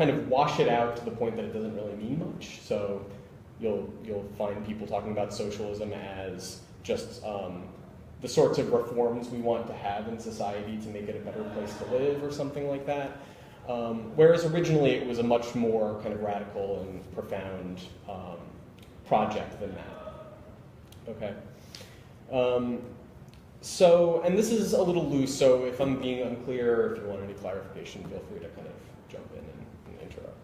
kind of wash it out to the point that it doesn't really mean much. So you'll find people talking about socialism as just the sorts of reforms we want to have in society to make it a better place to live or something like that. Whereas originally it was a much more kind of radical and profound project than that. Okay. So, and this is a little loose, so if I'm being unclear, if you want any clarification, feel free to kind of jump in and interrupt.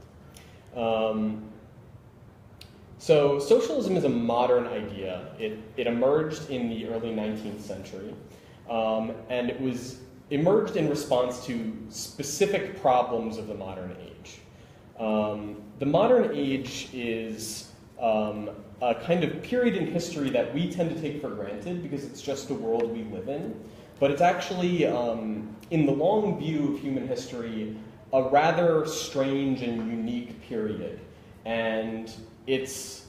So socialism is a modern idea. It emerged in the early 19th century, and it was emerged in response to specific problems of the modern age. The modern age is a kind of period in history that we tend to take for granted because it's just the world we live in, but it's actually, in the long view of human history, a rather strange and unique period. And it's,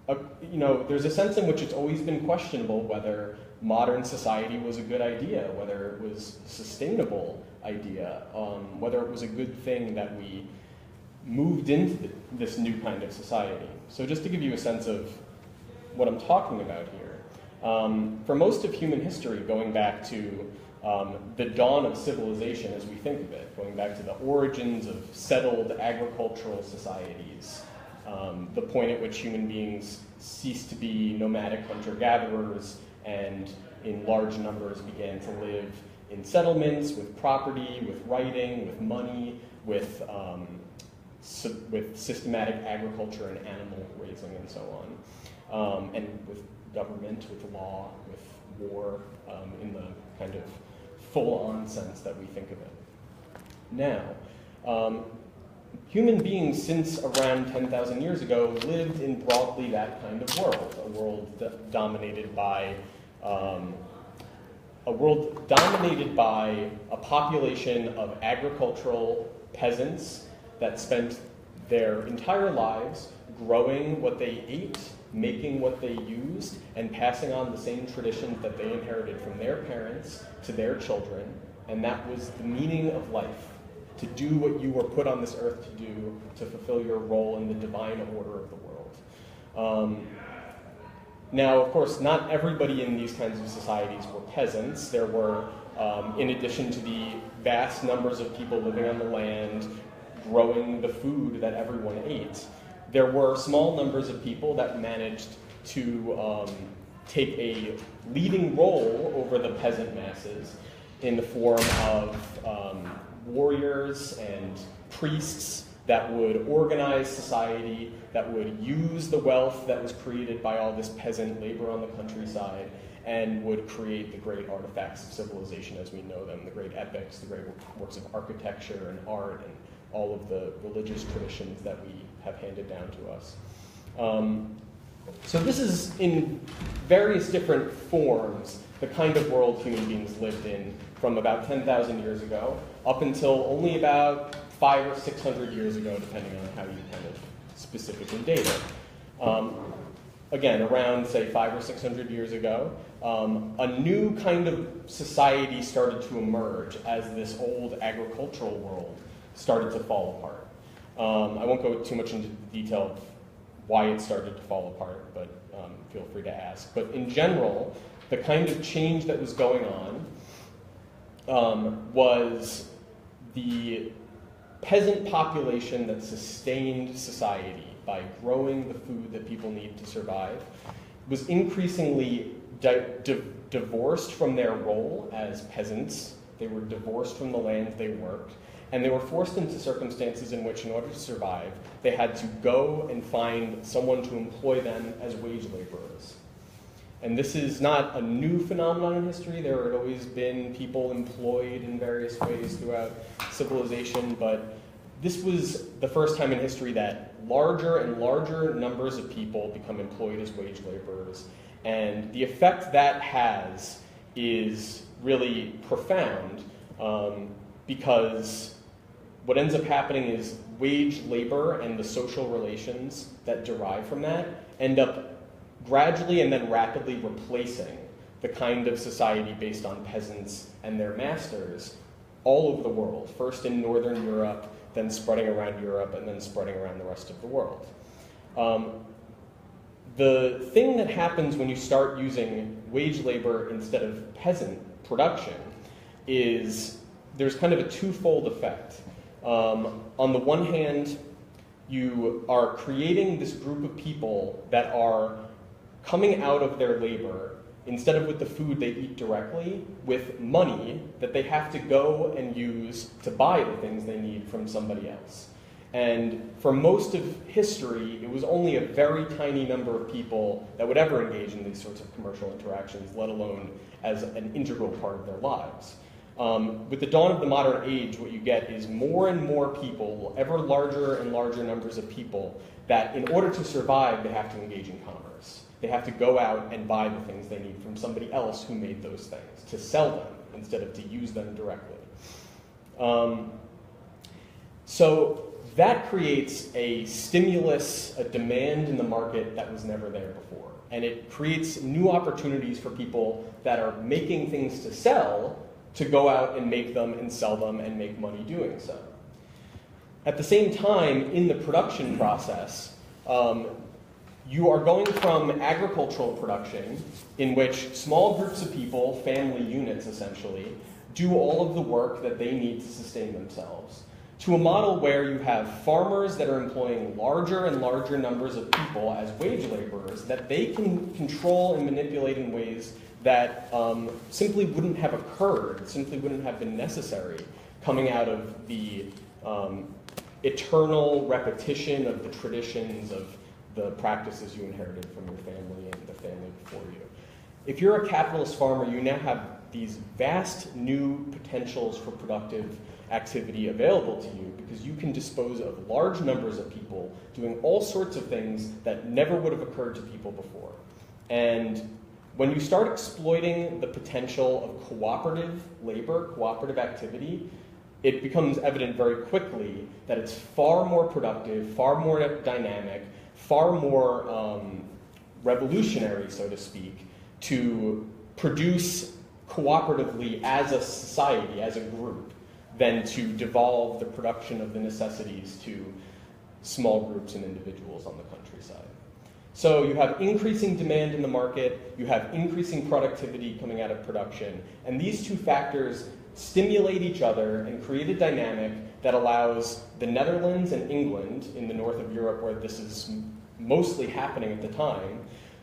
there's a sense in which it's always been questionable whether modern society was a good idea, whether it was a sustainable idea, whether it was a good thing that we moved into this new kind of society. So just to give you a sense of what I'm talking about here, for most of human history, going back to the dawn of civilization as we think of it, going back to the origins of settled agricultural societies, the point at which human beings ceased to be nomadic hunter-gatherers and in large numbers began to live in settlements with property, with writing, with money, with systematic agriculture and animal raising and so on, and with government, with law, with war, in the kind of full-on sense that we think of it. Now, human beings since around 10,000 years ago lived in broadly that kind of world, a world dominated by a population of agricultural peasants that spent their entire lives growing what they ate, making what they used, and passing on the same traditions that they inherited from their parents to their children. And that was the meaning of life, to do what you were put on this earth to do, to fulfill your role in the divine order of the world. Now, of course, not everybody in these kinds of societies were peasants. There were, in addition to the vast numbers of people living on the land, growing the food that everyone ate, there were small numbers of people that managed to take a leading role over the peasant masses in the form of warriors and priests that would organize society, that would use the wealth that was created by all this peasant labor on the countryside, and would create the great artifacts of civilization as we know them, the great epics, the great works of architecture and art, and all of the religious traditions that we have handed down to us. So this is, in various different forms, the kind of world human beings lived in from about 10,000 years ago up until only about 500 or 600 years ago, depending on how you kind of specifically date it. Again, around, say, 500 or 600 years ago, a new kind of society started to emerge as this old agricultural world started to fall apart. I won't go too much into detail of why it started to fall apart, but feel free to ask. But in general, the kind of change that was going on was the peasant population that sustained society by growing the food that people need to survive was increasingly divorced from their role as peasants. They were divorced from the land they worked, and they were forced into circumstances in which, in order to survive, they had to go and find someone to employ them as wage laborers. And this is not a new phenomenon in history. There had always been people employed in various ways throughout civilization, but this was the first time in history that larger and larger numbers of people become employed as wage laborers. And the effect that has is really profound, because what ends up happening is wage labor and the social relations that derive from that end up gradually and then rapidly replacing the kind of society based on peasants and their masters all over the world. First in Northern Europe, then spreading around Europe, and then spreading around the rest of the world. The thing that happens when you start using wage labor instead of peasant production is there's kind of a twofold effect. On the one hand, you are creating this group of people that are coming out of their labor, instead of with the food they eat directly, with money that they have to go and use to buy the things they need from somebody else. And for most of history, it was only a very tiny number of people that would ever engage in these sorts of commercial interactions, let alone as an integral part of their lives. With the dawn of the modern age, what you get is more and more people, ever larger and larger numbers of people, that in order to survive, they have to engage in commerce. They have to go out and buy the things they need from somebody else who made those things, to sell them instead of to use them directly. So that creates a stimulus, a demand in the market that was never there before. And it creates new opportunities for people that are making things to sell to go out and make them and sell them and make money doing so. At the same time, in the production process, you are going from agricultural production, in which small groups of people, family units essentially, do all of the work that they need to sustain themselves, to a model where you have farmers that are employing larger and larger numbers of people as wage laborers that they can control and manipulate in ways that simply wouldn't have occurred, simply wouldn't have been necessary, coming out of the eternal repetition of the traditions of the practices you inherited from your family and the family before you. If you're a capitalist farmer, you now have these vast new potentials for productive activity available to you because you can dispose of large numbers of people doing all sorts of things that never would have occurred to people before. And when you start exploiting the potential of cooperative labor, cooperative activity, it becomes evident very quickly that it's far more productive, far more dynamic, far more revolutionary, so to speak, to produce cooperatively as a society, as a group, than to devolve the production of the necessities to small groups and individuals on the countryside. So you have increasing demand in the market, you have increasing productivity coming out of production, and these two factors stimulate each other and create a dynamic that allows the Netherlands and England, in the north of Europe where this is mostly happening at the time,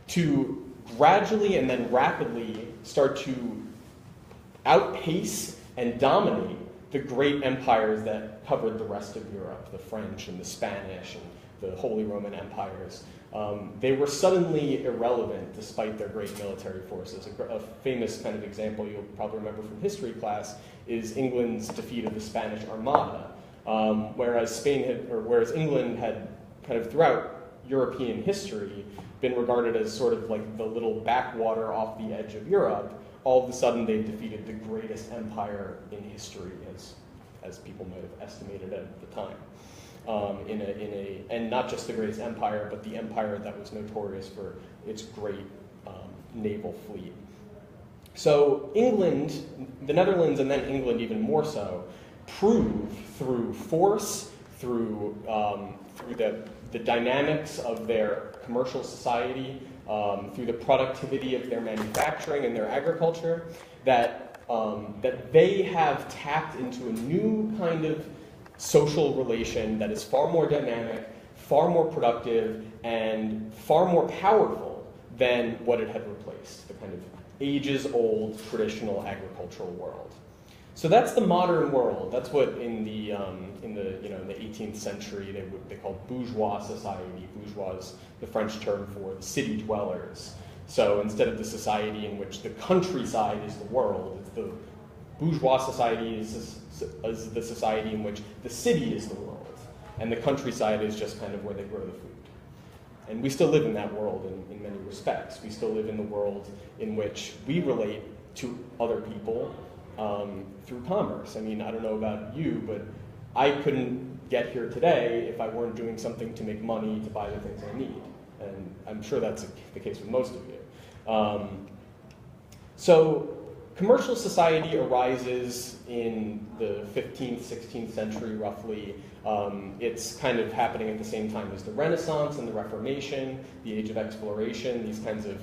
to gradually and then rapidly start to outpace and dominate the great empires that covered the rest of Europe, the French and the Spanish and the Holy Roman empires. They were suddenly irrelevant despite their great military forces. A famous kind of example you'll probably remember from history class is England's defeat of the Spanish Armada, whereas England had kind of throughout European history been regarded as sort of like the little backwater off the edge of Europe. All of a sudden they've defeated the greatest empire in history, as people might have estimated at the time. And not just the greatest empire, but the empire that was notorious for its great naval fleet. So England, the Netherlands and then England even more so, prove through force, through the dynamics of their commercial society, through the productivity of their manufacturing and their agriculture, that they have tapped into a new kind of social relation that is far more dynamic, far more productive, and far more powerful than what it had replaced, the kind of ages-old traditional agricultural world. So that's the modern world. That's what in the 18th century they called bourgeois society. Bourgeois is the French term for the city dwellers. So instead of the society in which the countryside is the world, it's the bourgeois society is the society in which the city is the world, and the countryside is just kind of where they grow the food. And we still live in that world in many respects. We still live in the world in which we relate to other people through commerce. I mean, I don't know about you, but I couldn't get here today if I weren't doing something to make money to buy the things I need. And I'm sure that's the case with most of you. So commercial society arises in the 15th, 16th century, roughly. It's kind of happening at the same time as the Renaissance and the Reformation, the Age of Exploration, these kinds of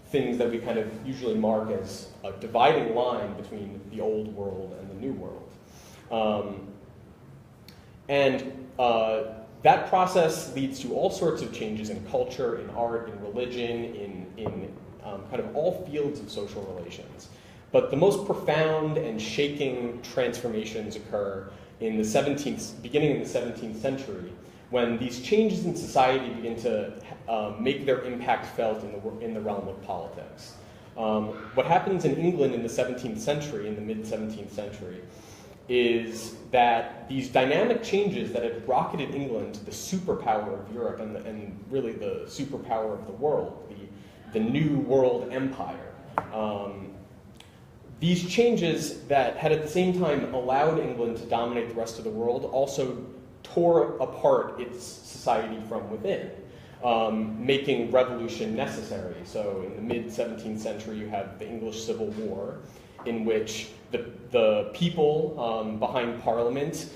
things that we kind of usually mark as a dividing line between the old world and the new world. That process leads to all sorts of changes in culture, in art, in religion, in kind of all fields of social relations. But the most profound and shaking transformations occur in the beginning in the 17th century, when these changes in society begin to make their impact felt in the realm of politics. What happens in England in the 17th century, in the mid-17th century, is that these dynamic changes that had rocketed England to the superpower of Europe and really the superpower of the world, the new world empire, these changes that had at the same time allowed England to dominate the rest of the world also tore apart its society from within, making revolution necessary. So in the mid-17th century, you have the English Civil War, in which the people behind Parliament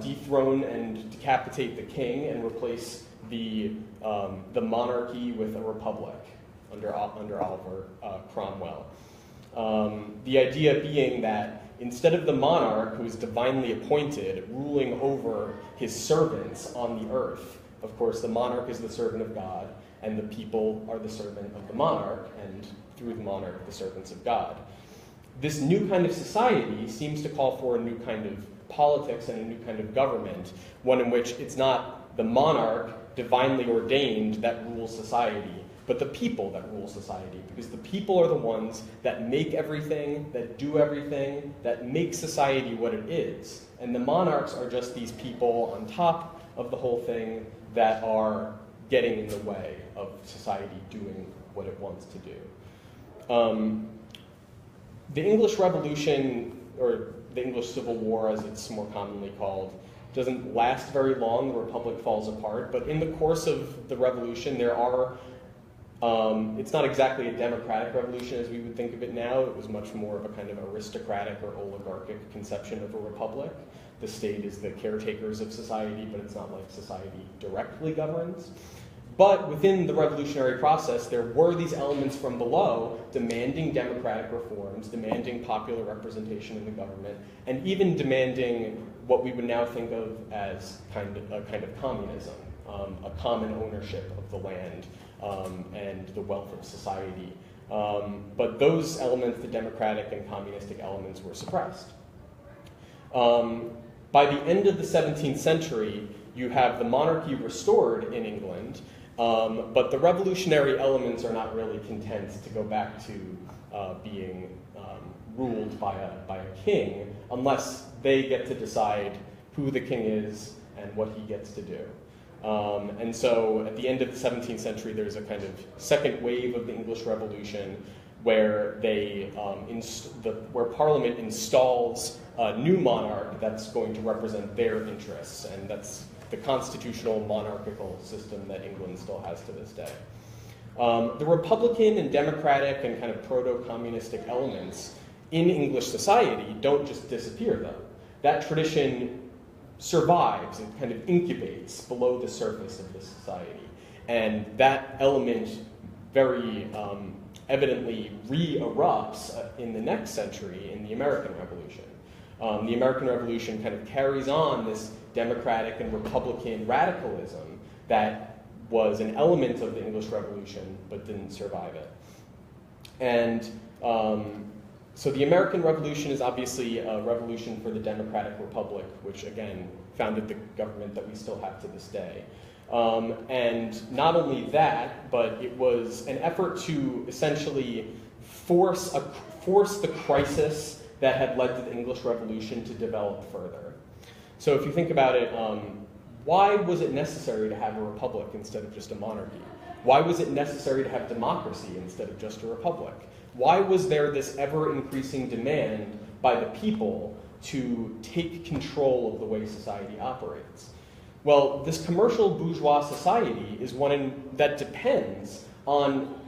dethrone and decapitate the king and replace the monarchy with a republic under Oliver Cromwell. The idea being that instead of the monarch, who is divinely appointed, ruling over his servants on the earth, of course, the monarch is the servant of God, and the people are the servant of the monarch, and through the monarch, the servants of God. This new kind of society seems to call for a new kind of politics and a new kind of government, one in which it's not the monarch, divinely ordained, that rules society, but the people that rule society, because the people are the ones that make everything, that do everything, that make society what it is. And the monarchs are just these people on top of the whole thing that are getting in the way of society doing what it wants to do. The English Revolution, or the English Civil War as it's more commonly called, doesn't last very long. The Republic falls apart. But in the course of the revolution, there are it's not exactly a democratic revolution as we would think of it now. It was much more of a kind of aristocratic or oligarchic conception of a republic. The state is the caretakers of society, but it's not like society directly governs. But within the revolutionary process, there were these elements from below demanding democratic reforms, demanding popular representation in the government, and even demanding what we would now think of as a kind of communism, a common ownership of the land, and the wealth of society. But those elements, the democratic and communistic elements, were suppressed. By the end of the 17th century, you have the monarchy restored in England, but the revolutionary elements are not really content to go back to being ruled by a king unless they get to decide who the king is and what he gets to do. And so at the end of the 17th century, there's a kind of second wave of the English Revolution where where Parliament installs a new monarch that's going to represent their interests, and that's the constitutional monarchical system that England still has to this day. The Republican and democratic and kind of proto-communistic elements in English society don't just disappear, though. That tradition survives and kind of incubates below the surface of the society. And that element very evidently re-erupts in the next century in the American Revolution. The American Revolution kind of carries on this democratic and republican radicalism that was an element of the English Revolution but didn't survive it. And so the American Revolution is obviously a revolution for the democratic republic, which again founded the government that we still have to this day. And not only that, but it was an effort to essentially force the crisis that had led to the English Revolution to develop further. So if you think about it, why was it necessary to have a republic instead of just a monarchy? Why was it necessary to have democracy instead of just a republic? Why was there this ever-increasing demand by the people to take control of the way society operates? Well, this commercial bourgeois society is one that depends on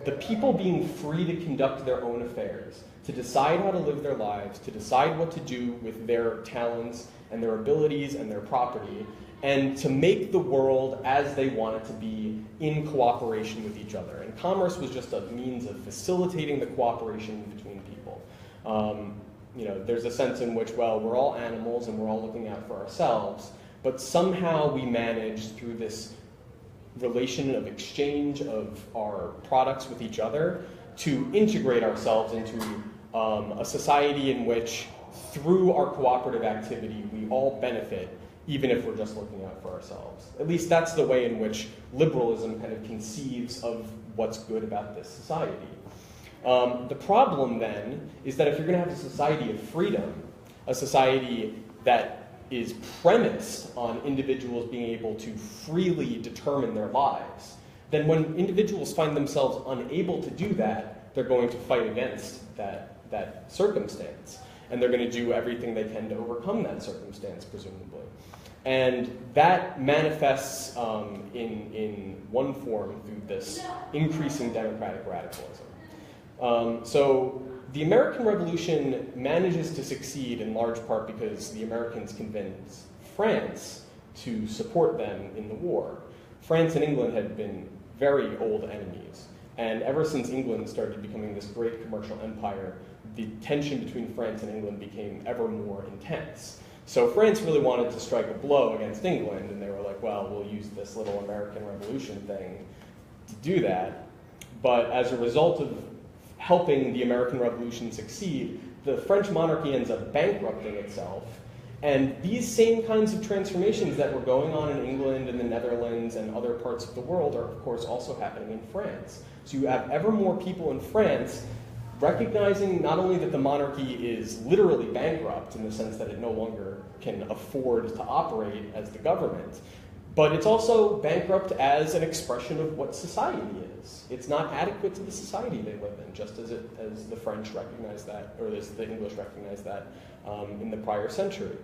the people being free to conduct their own affairs, to decide how to live their lives, to decide what to do with their talents and their abilities and their property, and to make the world as they want it to be in cooperation with each other. And commerce was just a means of facilitating the cooperation between people. There's a sense in which, well, we're all animals and we're all looking out for ourselves, but somehow we manage through this relation of exchange of our products with each other to integrate ourselves into a society in which, through our cooperative activity, we all benefit, even if we're just looking out for ourselves. At least that's the way in which liberalism kind of conceives of what's good about this society. The problem then is that if you're going to have a society of freedom, a society that is premised on individuals being able to freely determine their lives, then when individuals find themselves unable to do that, they're going to fight against that circumstance. And they're going to do everything they can to overcome that circumstance, presumably. And that manifests in one form through this increasing democratic radicalism. So the American Revolution manages to succeed in large part because the Americans convince France to support them in the war. France and England had been very old enemies. And ever since England started becoming this great commercial empire, the tension between France and England became ever more intense. So France really wanted to strike a blow against England, and they were like, well, we'll use this little American Revolution thing to do that. But as a result of helping the American Revolution succeed, the French monarchy ends up bankrupting itself. And these same kinds of transformations that were going on in England and the Netherlands and other parts of the world are, of course, also happening in France. So you have ever more people in France recognizing not only that the monarchy is literally bankrupt in the sense that it no longer can afford to operate as the government, but it's also bankrupt as an expression of what society is. It's not adequate to the society they live in, just as the French recognized that, or as the English recognized that in the prior century.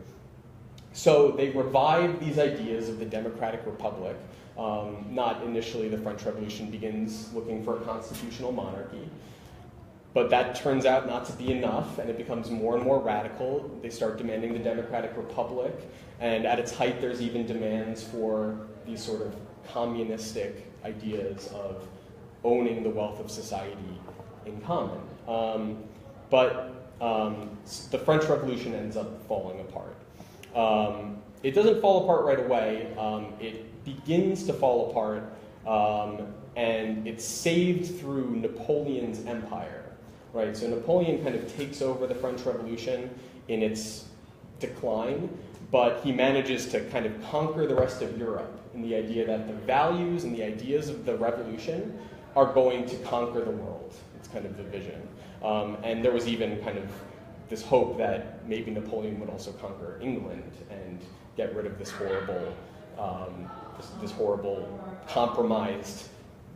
So they revive these ideas of the democratic republic. Not initially, the French Revolution begins looking for a constitutional monarchy. But that turns out not to be enough, and it becomes more and more radical. They start demanding the democratic republic, and at its height, there's even demands for these sort of communistic ideas of owning the wealth of society in common. But the French Revolution ends up falling apart. It doesn't fall apart right away. It begins to fall apart, and it's saved through Napoleon's empire. Right, so Napoleon kind of takes over the French Revolution in its decline, but he manages to kind of conquer the rest of Europe in the idea that the values and the ideas of the revolution are going to conquer the world. It's kind of the vision. And there was even kind of this hope that maybe Napoleon would also conquer England and get rid of this horrible compromised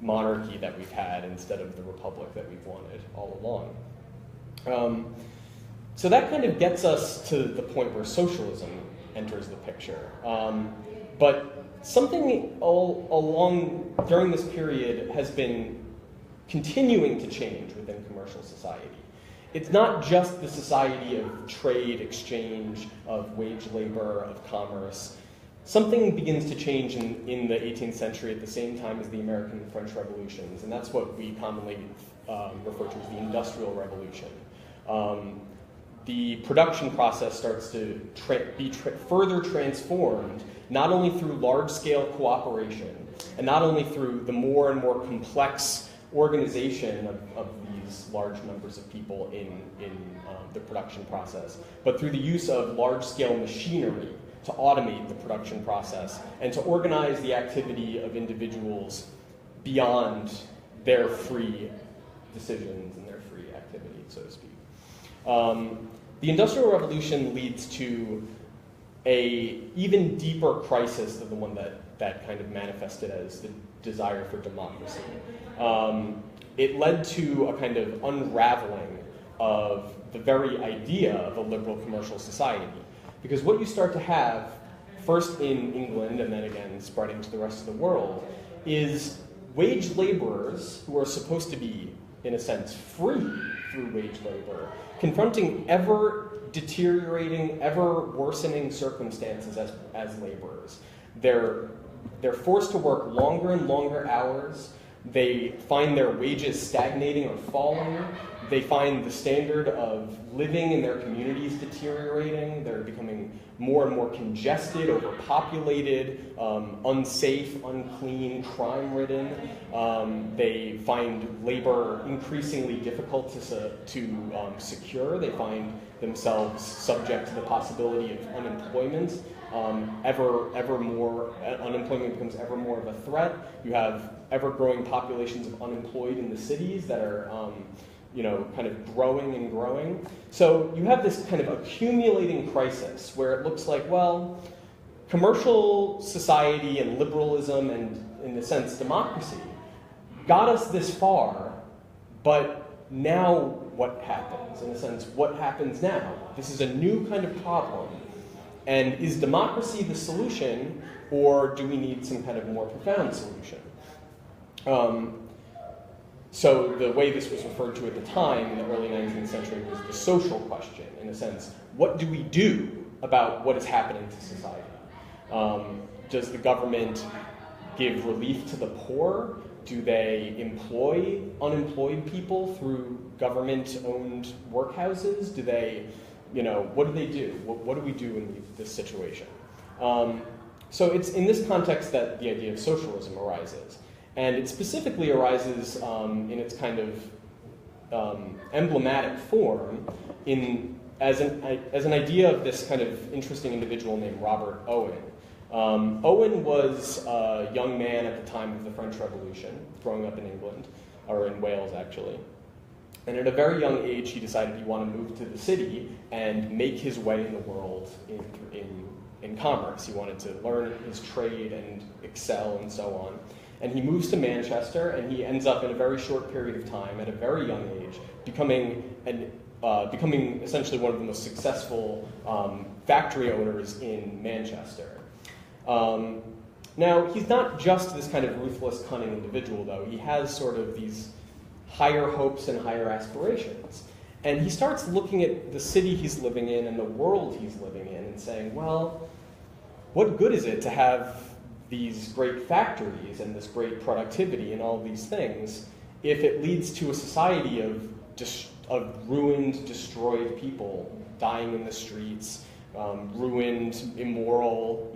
monarchy that we've had instead of the republic that we've wanted all along. So that kind of gets us to the point where socialism enters the picture. But something all along during this period has been continuing to change within commercial society. It's not just the society of trade, exchange, of wage labor, of commerce. Something begins to change in the 18th century at the same time as the American and French revolutions, and that's what we commonly refer to as the Industrial Revolution. The production process starts to be further transformed, not only through large-scale cooperation, and not only through the more and more complex organization of these large numbers of people in the production process, but through the use of large-scale machinery to automate the production process and to organize the activity of individuals beyond their free decisions and their free activity, so to speak. The Industrial Revolution leads to an even deeper crisis than the one that kind of manifested as the desire for democracy. It led to a kind of unraveling of the very idea of a liberal commercial society. Because what you start to have, first in England and then again spreading to the rest of the world, is wage laborers who are supposed to be, in a sense, free through wage labor, confronting ever deteriorating, ever worsening circumstances as laborers. They're forced to work longer and longer hours. They find their wages stagnating or falling. They find the standard of living in their communities deteriorating. They're becoming more and more congested, overpopulated, unsafe, unclean, crime-ridden. They find labor increasingly difficult to secure. They find themselves subject to the possibility of unemployment. Unemployment becomes ever more of a threat. You have ever-growing populations of unemployed in the cities that are kind of growing and growing. So you have this kind of accumulating crisis where it looks like, well, commercial society and liberalism and, in a sense, democracy got us this far, but now what happens? In a sense, what happens now? This is a new kind of problem. And is democracy the solution, or do we need some kind of more profound solution? So the way this was referred to at the time in the early 19th century was the social question, in a sense. What do we do about what is happening to society? Does the government give relief to the poor? Do they employ unemployed people through government-owned workhouses? Do they, what do they do? What do we do in this situation? So it's in this context that the idea of socialism arises. And it specifically arises in its kind of emblematic form as an idea of this kind of interesting individual named Robert Owen. Owen was a young man at the time of the French Revolution, growing up in England, or in Wales actually. And at a very young age, he decided he wanted to move to the city and make his way in the world in commerce. He wanted to learn his trade and excel and so on. And he moves to Manchester, and he ends up in a very short period of time, at a very young age, becoming essentially one of the most successful factory owners in Manchester. Now, he's not just this kind of ruthless, cunning individual, though. He has sort of these higher hopes and higher aspirations. And he starts looking at the city he's living in and the world he's living in and saying, well, what good is it to have these great factories and this great productivity and all these things if it leads to a society of ruined, destroyed people dying in the streets, ruined, immoral,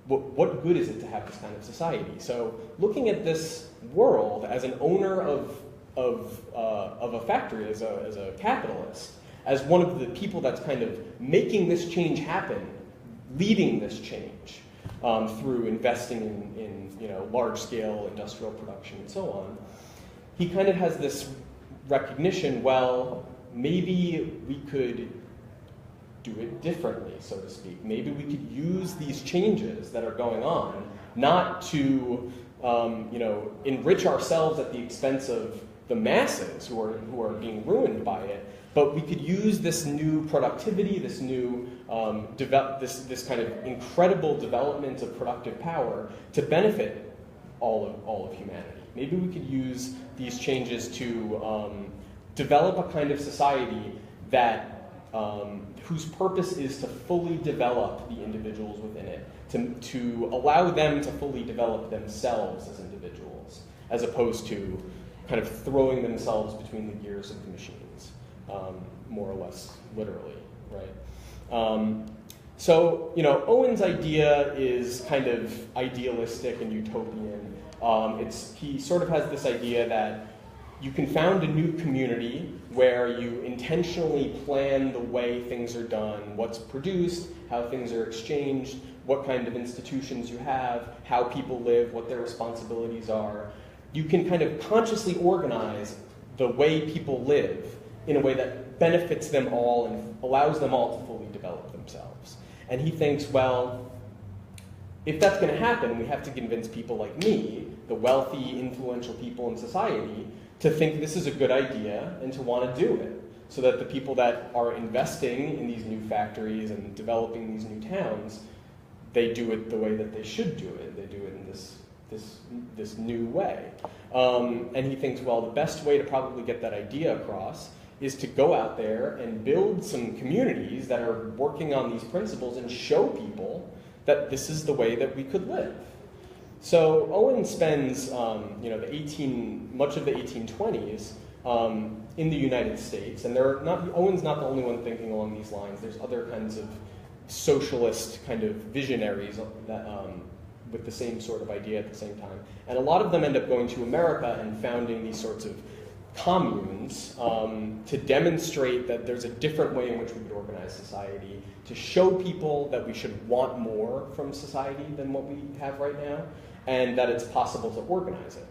what good is it to have this kind of society? So looking at this world as an owner of a factory, as a capitalist, as one of the people that's kind of making this change happen, leading this change, through investing in large-scale industrial production and so on, he kind of has this recognition, well, maybe we could do it differently, so to speak. Maybe we could use these changes that are going on not to enrich ourselves at the expense of the masses who are being ruined by it, but we could use this new productivity, this new this kind of incredible development of productive power to benefit all of humanity. Maybe we could use these changes to develop a kind of society that whose purpose is to fully develop the individuals within it, to allow them to fully develop themselves as individuals, as opposed to kind of throwing themselves between the gears of the machines, more or less literally, right? So, Owen's idea is kind of idealistic and utopian. He sort of has this idea that you can found a new community where you intentionally plan the way things are done, what's produced, how things are exchanged, what kind of institutions you have, how people live, what their responsibilities are. You can kind of consciously organize the way people live in a way that benefits them all and allows them all to fully develop themselves. And he thinks, well, if that's going to happen, we have to convince people like me, the wealthy, influential people in society, to think this is a good idea and to want to do it, so that the people that are investing in these new factories and developing these new towns, they do it the way that they should do it. They do it in this new way. And he thinks, well, the best way to probably get that idea across is to go out there and build some communities that are working on these principles and show people that this is the way that we could live. So Owen spends much of the 1820s in the United States, and Owen's not the only one thinking along these lines. There's other kinds of socialist kind of visionaries that, with the same sort of idea at the same time. And a lot of them end up going to America and founding these sorts of communes to demonstrate that there's a different way in which we could organize society, to show people that we should want more from society than what we have right now, and that it's possible to organize it.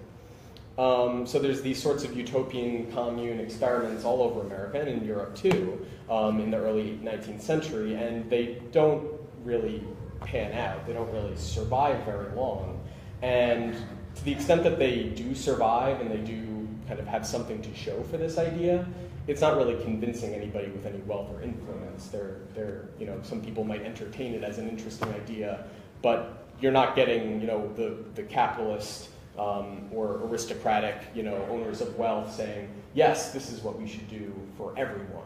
So there's these sorts of utopian commune experiments all over America and in Europe too, in the early 19th century, and they don't really pan out. They don't really survive very long. And to the extent that they do survive and they do kind of have something to show for this idea, it's not really convincing anybody with any wealth or influence. Some people might entertain it as an interesting idea, but you're not getting, the capitalist or aristocratic, owners of wealth saying, yes, this is what we should do for everyone.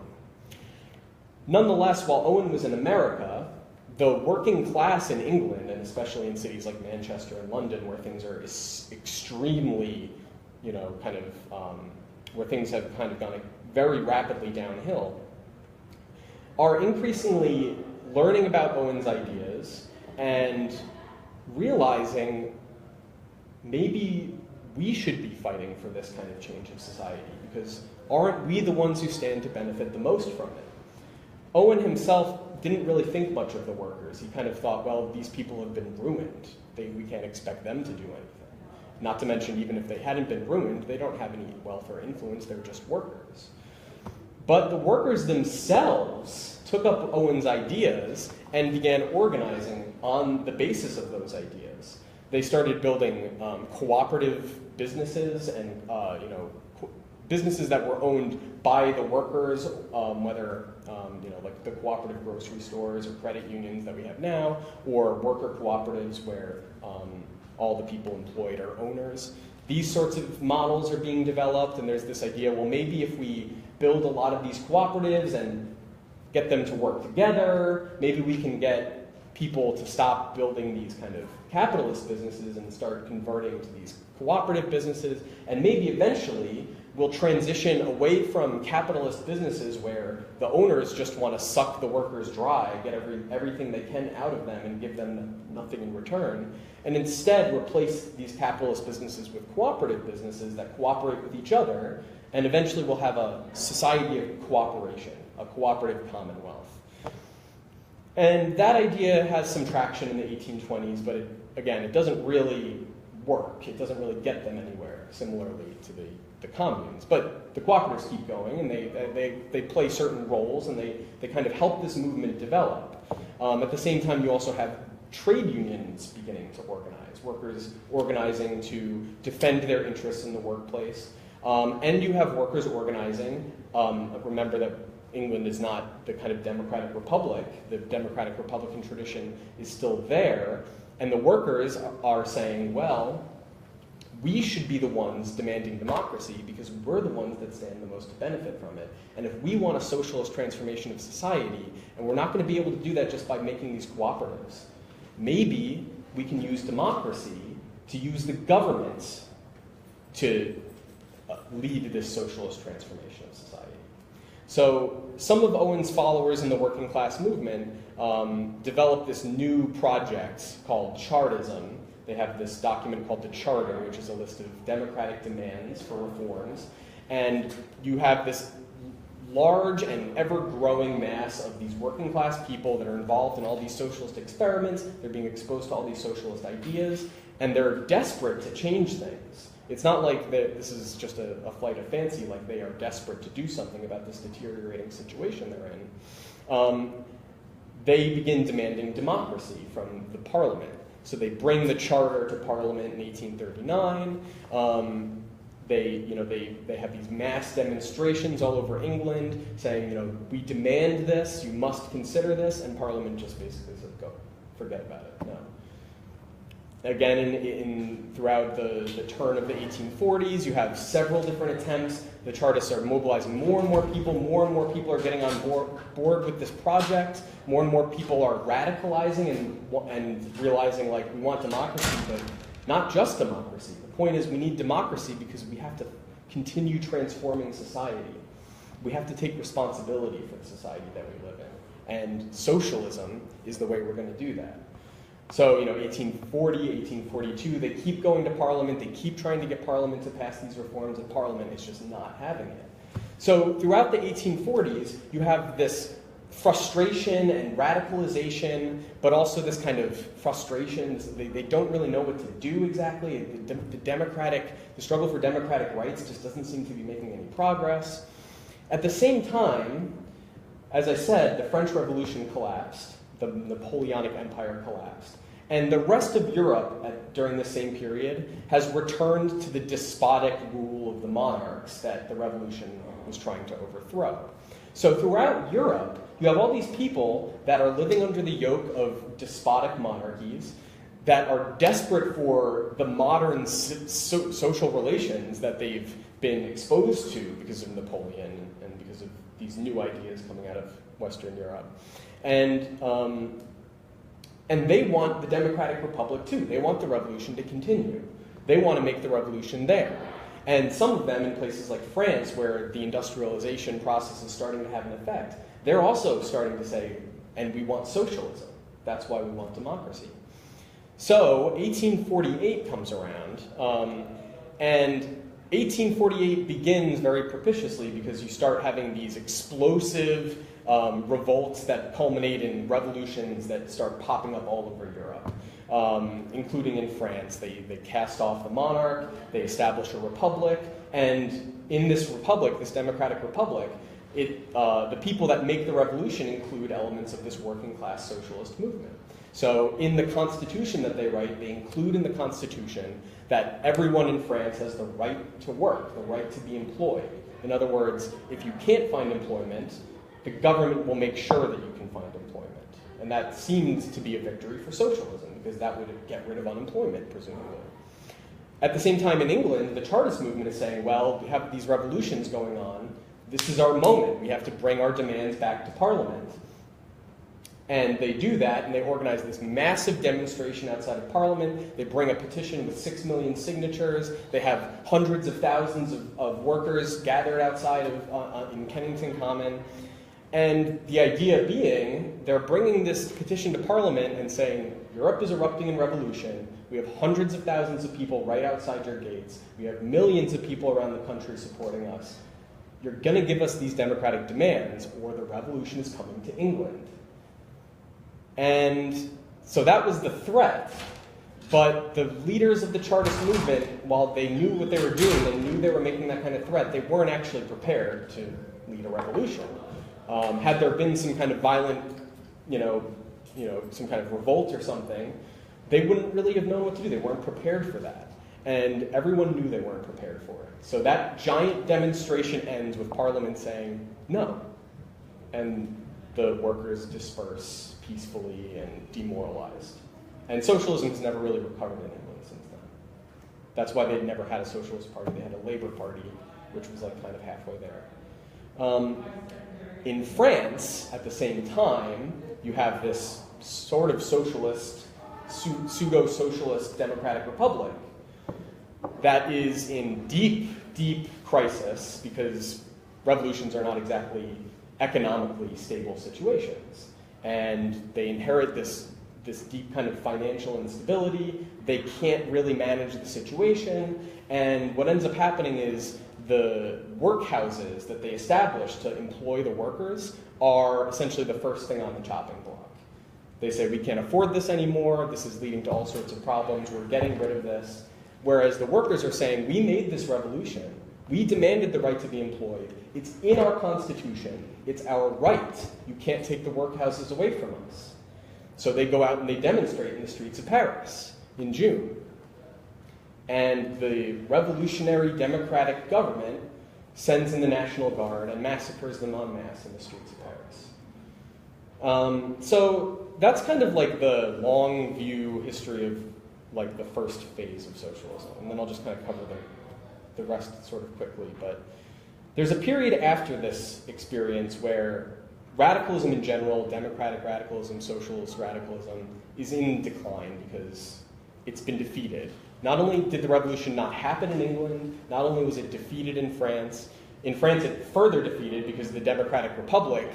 Nonetheless, while Owen was in America, the working class in England, and especially in cities like Manchester and London, where things are extremely, where things have kind of gone very rapidly downhill, are increasingly learning about Owen's ideas and realizing maybe we should be fighting for this kind of change of society, because aren't we the ones who stand to benefit the most from it? Owen himself didn't really think much of the workers. He kind of thought, well, these people have been ruined. We can't expect them to do anything. Not to mention, even if they hadn't been ruined, they don't have any wealth or influence. They're just workers. But the workers themselves took up Owen's ideas and began organizing on the basis of those ideas. They started building cooperative businesses and businesses that were owned by the workers, whether like the cooperative grocery stores or credit unions that we have now, or worker cooperatives where all the people employed are owners. These sorts of models are being developed, and there's this idea, well, maybe if we build a lot of these cooperatives and get them to work together, maybe we can get people to stop building these kind of capitalist businesses and start converting to these cooperative businesses, and maybe eventually we'll transition away from capitalist businesses where the owners just want to suck the workers dry, get everything they can out of them and give them nothing in return, and instead replace these capitalist businesses with cooperative businesses that cooperate with each other, and eventually we'll have a society of cooperation, a cooperative commonwealth. And that idea has some traction in the 1820s, but it doesn't really work. It doesn't really get them anywhere, similarly to the communes. But the cooperatives keep going, and they play certain roles, and they kind of help this movement develop. At the same time, you also have trade unions beginning to organize, workers organizing to defend their interests in the workplace. And you have workers organizing. Remember that England is not the kind of democratic republic. The democratic republican tradition is still there. And the workers are saying, well, we should be the ones demanding democracy because we're the ones that stand the most to benefit from it. And if we want a socialist transformation of society, and we're not going to be able to do that just by making these cooperatives, maybe we can use democracy to use the government to lead this socialist transformation of society. So some of Owen's followers in the working class movement developed this new project called Chartism. They have this document called the Charter, which is a list of democratic demands for reforms. And you have this large and ever-growing mass of these working class people that are involved in all these socialist experiments. They're being exposed to all these socialist ideas, and they're desperate to change things. It's not like this is just a flight of fancy, like they are desperate to do something about this deteriorating situation they're in. They begin demanding democracy from the parliament. So they bring the charter to Parliament in 1839. They have these mass demonstrations all over England saying, we demand this, you must consider this, and Parliament just basically says, go, forget about it, no. Again, throughout the turn of the 1840s, you have several different attempts. The Chartists are mobilizing more and more people are getting on board with this project, more and more people are radicalizing and realizing, like, we want democracy, but not just democracy. The point is we need democracy because we have to continue transforming society. We have to take responsibility for the society that we live in. And socialism is the way we're going to do that. So, 1840, 1842, they keep going to Parliament, they keep trying to get Parliament to pass these reforms, and Parliament is just not having it. So, throughout the 1840s, you have this frustration and radicalization, but also this kind of frustration. They don't really know what to do exactly. The struggle for democratic rights just doesn't seem to be making any progress. At the same time, as I said, the French Revolution collapsed. The Napoleonic Empire collapsed. And the rest of Europe during the same period has returned to the despotic rule of the monarchs that the revolution was trying to overthrow. So throughout Europe, you have all these people that are living under the yoke of despotic monarchies that are desperate for the modern social relations that they've been exposed to because of Napoleon and because of these new ideas coming out of Western Europe. And they want the Democratic Republic too. They want the revolution to continue. They want to make the revolution there. And some of them in places like France, where the industrialization process is starting to have an effect, they're also starting to say, and we want socialism. That's why we want democracy. So 1848 comes around, and 1848 begins very propitiously because you start having these explosive revolts that culminate in revolutions that start popping up all over Europe, including in France. They cast off the monarch, they establish a republic, and in this republic, this democratic republic, the people that make the revolution include elements of this working class socialist movement. So in the constitution that they write, they include in the constitution that everyone in France has the right to work, the right to be employed. In other words, if you can't find employment, the government will make sure that you can find employment. And that seems to be a victory for socialism, because that would get rid of unemployment, presumably. At the same time in England, the Chartist movement is saying, well, we have these revolutions going on. This is our moment. We have to bring our demands back to Parliament. And they do that, and they organize this massive demonstration outside of Parliament. They bring a petition with 6 million signatures. They have hundreds of thousands of workers gathered outside in Kennington Common. And the idea being, they're bringing this petition to Parliament and saying, Europe is erupting in revolution. We have hundreds of thousands of people right outside your gates. We have millions of people around the country supporting us. You're going to give us these democratic demands, or the revolution is coming to England. And so that was the threat. But the leaders of the Chartist movement, while they knew what they were doing, they knew they were making that kind of threat, they weren't actually prepared to lead a revolution. Had there been some kind of violent, some kind of revolt or something, they wouldn't really have known what to do. They weren't prepared for that. And everyone knew they weren't prepared for it. So that giant demonstration ends with Parliament saying, no. And the workers disperse peacefully and demoralized. And socialism has never really recovered in England since then. That's why they'd never had a socialist party. They had a Labour Party, which was like kind of halfway there. In France, at the same time, you have this sort of socialist, pseudo-socialist democratic republic that is in deep, deep crisis because revolutions are not exactly economically stable situations. And they inherit this deep kind of financial instability. They can't really manage the situation. And what ends up happening is the workhouses that they establish to employ the workers are essentially the first thing on the chopping block. They say, we can't afford this anymore. This is leading to all sorts of problems. We're getting rid of this. Whereas the workers are saying, we made this revolution. We demanded the right to be employed. It's in our Constitution. It's our right. You can't take the workhouses away from us. So they go out and they demonstrate in the streets of Paris in June. And the revolutionary democratic government sends in the National Guard and massacres them en masse in the streets of Paris. So that's kind of like the long view history of like the first phase of socialism. And then I'll just kind of cover the rest sort of quickly. But there's a period after this experience where radicalism in general, democratic radicalism, socialist radicalism, is in decline because it's been defeated. Not only did the revolution not happen in England, not only was it defeated in France it further defeated because the Democratic Republic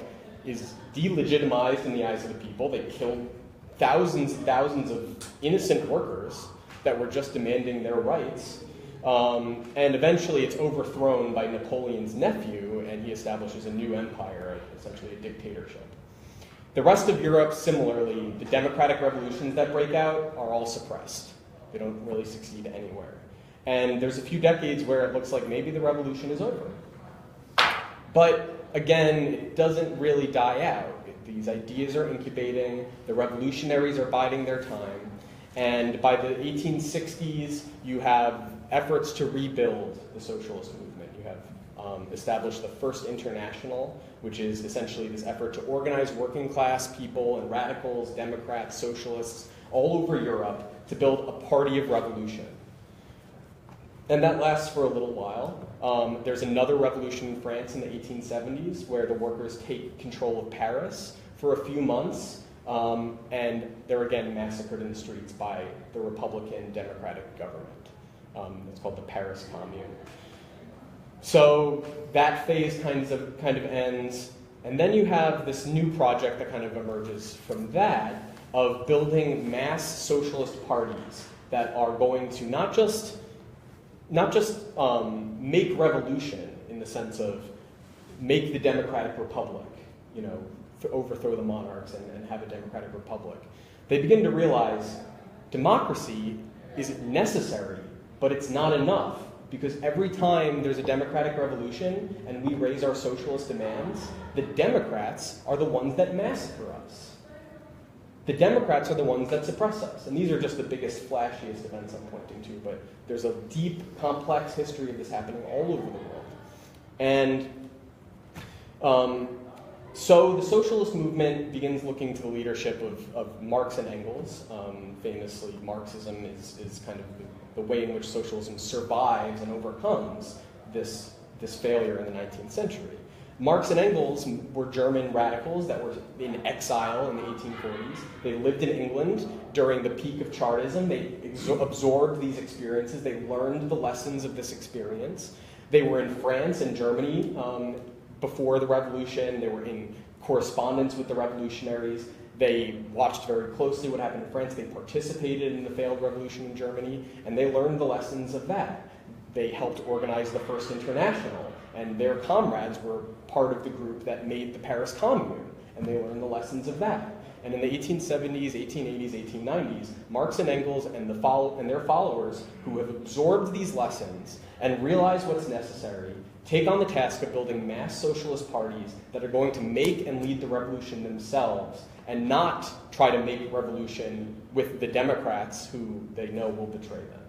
is delegitimized in the eyes of the people. They killed thousands and thousands of innocent workers that were just demanding their rights. And eventually it's overthrown by Napoleon's nephew, and he establishes a new empire, essentially a dictatorship. The rest of Europe, similarly, the democratic revolutions that break out are all suppressed. They don't really succeed anywhere. And there's a few decades where it looks like maybe the revolution is over. But again, it doesn't really die out. These ideas are incubating, the revolutionaries are biding their time, and by the 1860s, you have efforts to rebuild the socialist movement. You have established the First International, which is essentially this effort to organize working class people and radicals, Democrats, socialists, all over Europe to build a party of revolution. And that lasts for a little while. There's another revolution in France in the 1870s where the workers take control of Paris for a few months, and they're again massacred in the streets by the Republican Democratic government. It's called the Paris Commune. So that phase kind of ends, and then you have this new project that kind of emerges from that of building mass socialist parties that are going to not just make revolution in the sense of make the Democratic Republic, overthrow the monarchs and have a Democratic Republic. They begin to realize democracy is necessary, but it's not enough, because every time there's a democratic revolution and we raise our socialist demands, the Democrats are the ones that massacre us. The Democrats are the ones that suppress us. And these are just the biggest, flashiest events I'm pointing to, but there's a deep, complex history of this happening all over the world. And so the socialist movement begins looking to the leadership of Marx and Engels. Famously, Marxism is kind of the way in which socialism survives and overcomes this failure in the 19th century. Marx and Engels were German radicals that were in exile in the 1840s. They lived in England during the peak of Chartism. They absorbed these experiences. They learned the lessons of this experience. They were in France and Germany before the revolution. They were in correspondence with the revolutionaries. They watched very closely what happened in France. They participated in the failed revolution in Germany, and they learned the lessons of that. They helped organize the First International, and their comrades were part of the group that made the Paris Commune, and they learned the lessons of that. And in the 1870s, 1880s, 1890s, Marx and Engels and their followers who have absorbed these lessons and realize what's necessary, take on the task of building mass socialist parties that are going to make and lead the revolution themselves, and not try to make revolution with the Democrats who they know will betray them.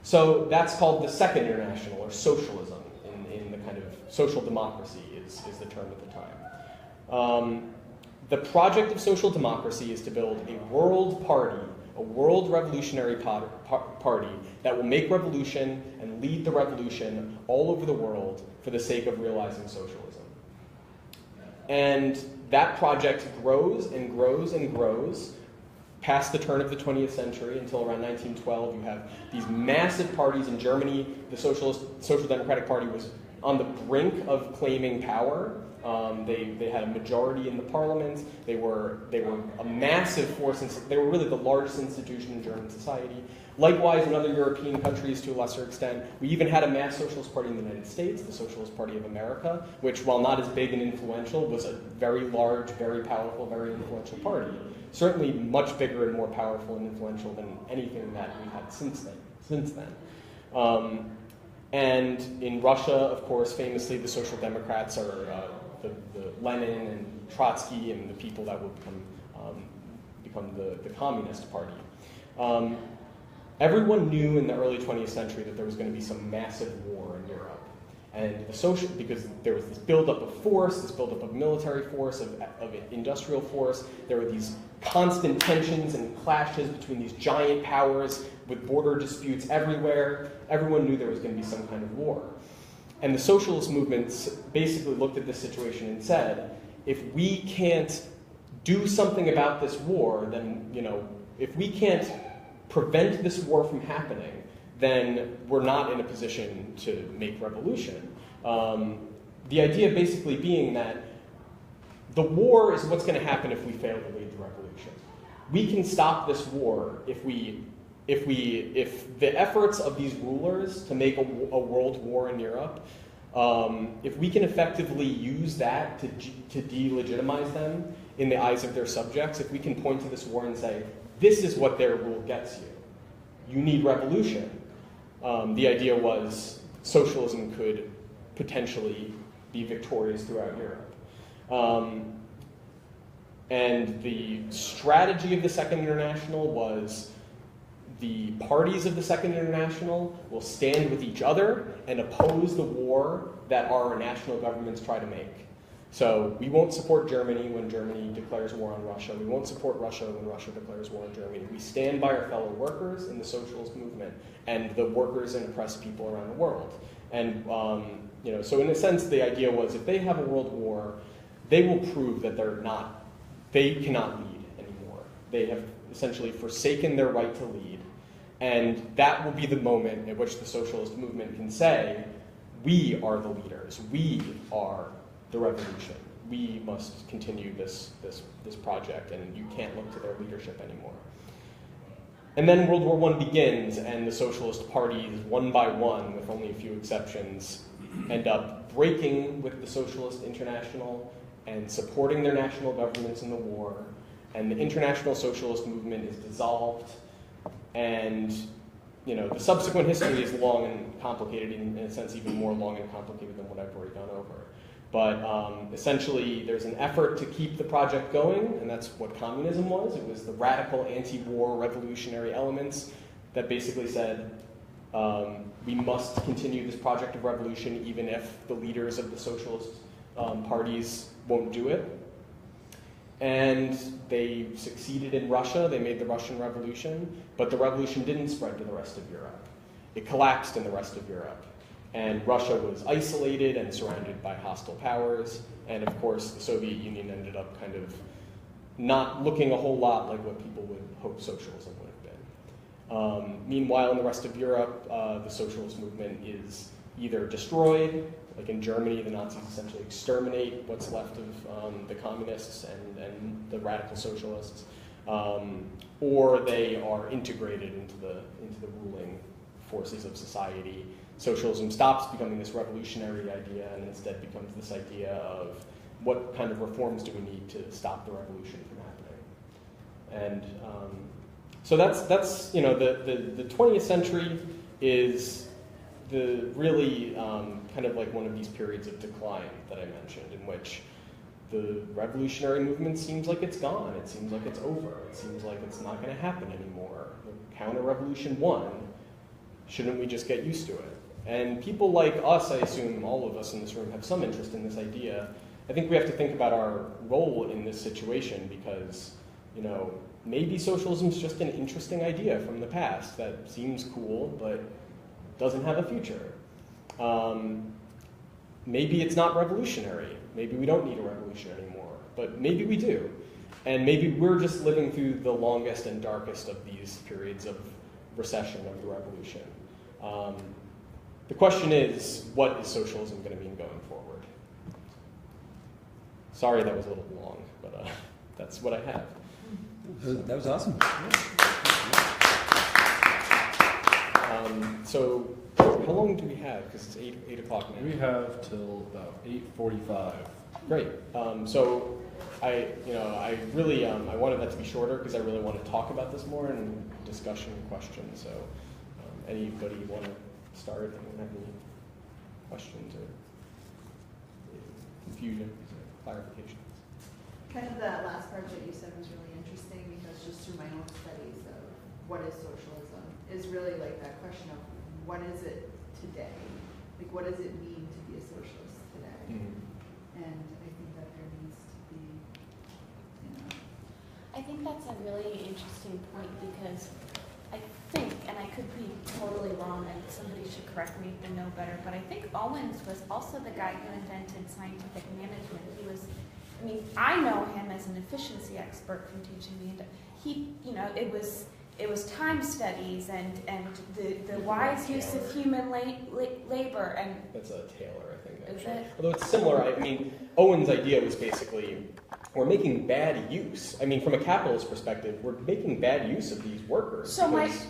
So that's called the Second International, or socialism, in the kind of social democracy is the term at the time. The project of social democracy is to build a world party, a world revolutionary party that will make revolution and lead the revolution all over the world for the sake of realizing socialism. And that project grows and grows and grows past the turn of the 20th century until around 1912. You have these massive parties in Germany. The Social Democratic Party was on the brink of claiming power. They had a majority in the parliament. They were a massive force. They were really the largest institution in German society. Likewise, in other European countries to a lesser extent, we even had a mass socialist party in the United States, the Socialist Party of America, which, while not as big and influential, was a very large, very powerful, very influential party. Certainly much bigger and more powerful and influential than anything that we've had since then. And in Russia, of course, famously, the Social Democrats are the Lenin and Trotsky and the people that will become the Communist Party. Everyone knew in the early 20th century that there was going to be some massive war in Europe. And because there was this buildup of force, this buildup of military force, of industrial force, there were these constant tensions and clashes between these giant powers with border disputes everywhere. Everyone knew there was going to be some kind of war. And the socialist movements basically looked at this situation and said, if we can't do something about this war, then, if we can't prevent this war from happening, then we're not in a position to make revolution. The idea basically being that the war is what's going to happen if we fail to lead the revolution. We can stop this war if the efforts of these rulers to make a world war in Europe, if we can effectively use that to delegitimize them in the eyes of their subjects, if we can point to this war and say, this is what their rule gets you. You need revolution. The idea was socialism could potentially be victorious throughout Europe. And the strategy of the Second International was the parties of the Second International will stand with each other and oppose the war that our national governments try to make. So we won't support Germany when Germany declares war on Russia. We won't support Russia when Russia declares war on Germany. We stand by our fellow workers in the socialist movement and the workers and oppressed people around the world. And so in a sense, the idea was if they have a world war, they will prove that they cannot lead anymore. They have essentially forsaken their right to lead. And that will be the moment at which the socialist movement can say, we are the leaders. We are the revolution. We must continue this project, and you can't look to their leadership anymore. And then World War I begins, and the socialist parties, one by one, with only a few exceptions, end up breaking with the Socialist International and supporting their national governments in the war. And the international socialist movement is dissolved. And the subsequent history is long and complicated, in a sense even more long and complicated than what I've already gone over. But essentially, there's an effort to keep the project going, and that's what communism was. It was the radical anti-war revolutionary elements that basically said, we must continue this project of revolution even if the leaders of the socialist parties won't do it. And they succeeded in Russia. They made the Russian Revolution, but the revolution didn't spread to the rest of Europe. It collapsed in the rest of Europe. And Russia was isolated and surrounded by hostile powers. And of course, the Soviet Union ended up kind of not looking a whole lot like what people would hope socialism would have been. Meanwhile, in the rest of Europe, the socialist movement is either destroyed, like in Germany, the Nazis essentially exterminate what's left of the communists and the radical socialists, or they are integrated into the ruling forces of society. Socialism stops becoming this revolutionary idea and instead becomes this idea of what kind of reforms do we need to stop the revolution from happening. And so that's the 20th century is the really kind of like one of these periods of decline that I mentioned, in which the revolutionary movement seems like it's gone. It seems like it's over. It seems like it's not going to happen anymore. The counter-revolution won. Shouldn't we just get used to it? And people like us, I assume all of us in this room, have some interest in this idea. I think we have to think about our role in this situation because, maybe socialism is just an interesting idea from the past that seems cool, but doesn't have a future. Maybe it's not revolutionary. Maybe we don't need a revolution anymore, but maybe we do. And maybe we're just living through the longest and darkest of these periods of recession of the revolution. The question is, what is socialism going to mean going forward? Sorry that was a little long, but that's what I have. That was awesome. So how long do we have? Because it's 8 o'clock now. We have till about 8:45. Great. So I really I wanted that to be shorter because I really want to talk about this more in discussion and questions. So anybody want to start? Anyone have any questions or confusion or clarifications? Kind of that last part that you said was really interesting because just through my own studies of what is socialism is really like that question of what is it today Like, what does it mean to be a socialist today? Mhm. And I think that there needs to be, you know, I think that's a really interesting point because I think, and I could be totally wrong and somebody should correct me if they know better, but I think Owens was also the guy who invented scientific management. He was, I mean, I know him as an efficiency expert from teaching me, and he, you know, it was time studies and the wise use of human labor and. That's a Taylor, I think. Is Actually. it? Although it's similar, I mean, Owen's idea was basically, we're making bad use. I mean, from a capitalist perspective, we're making bad use of these workers. So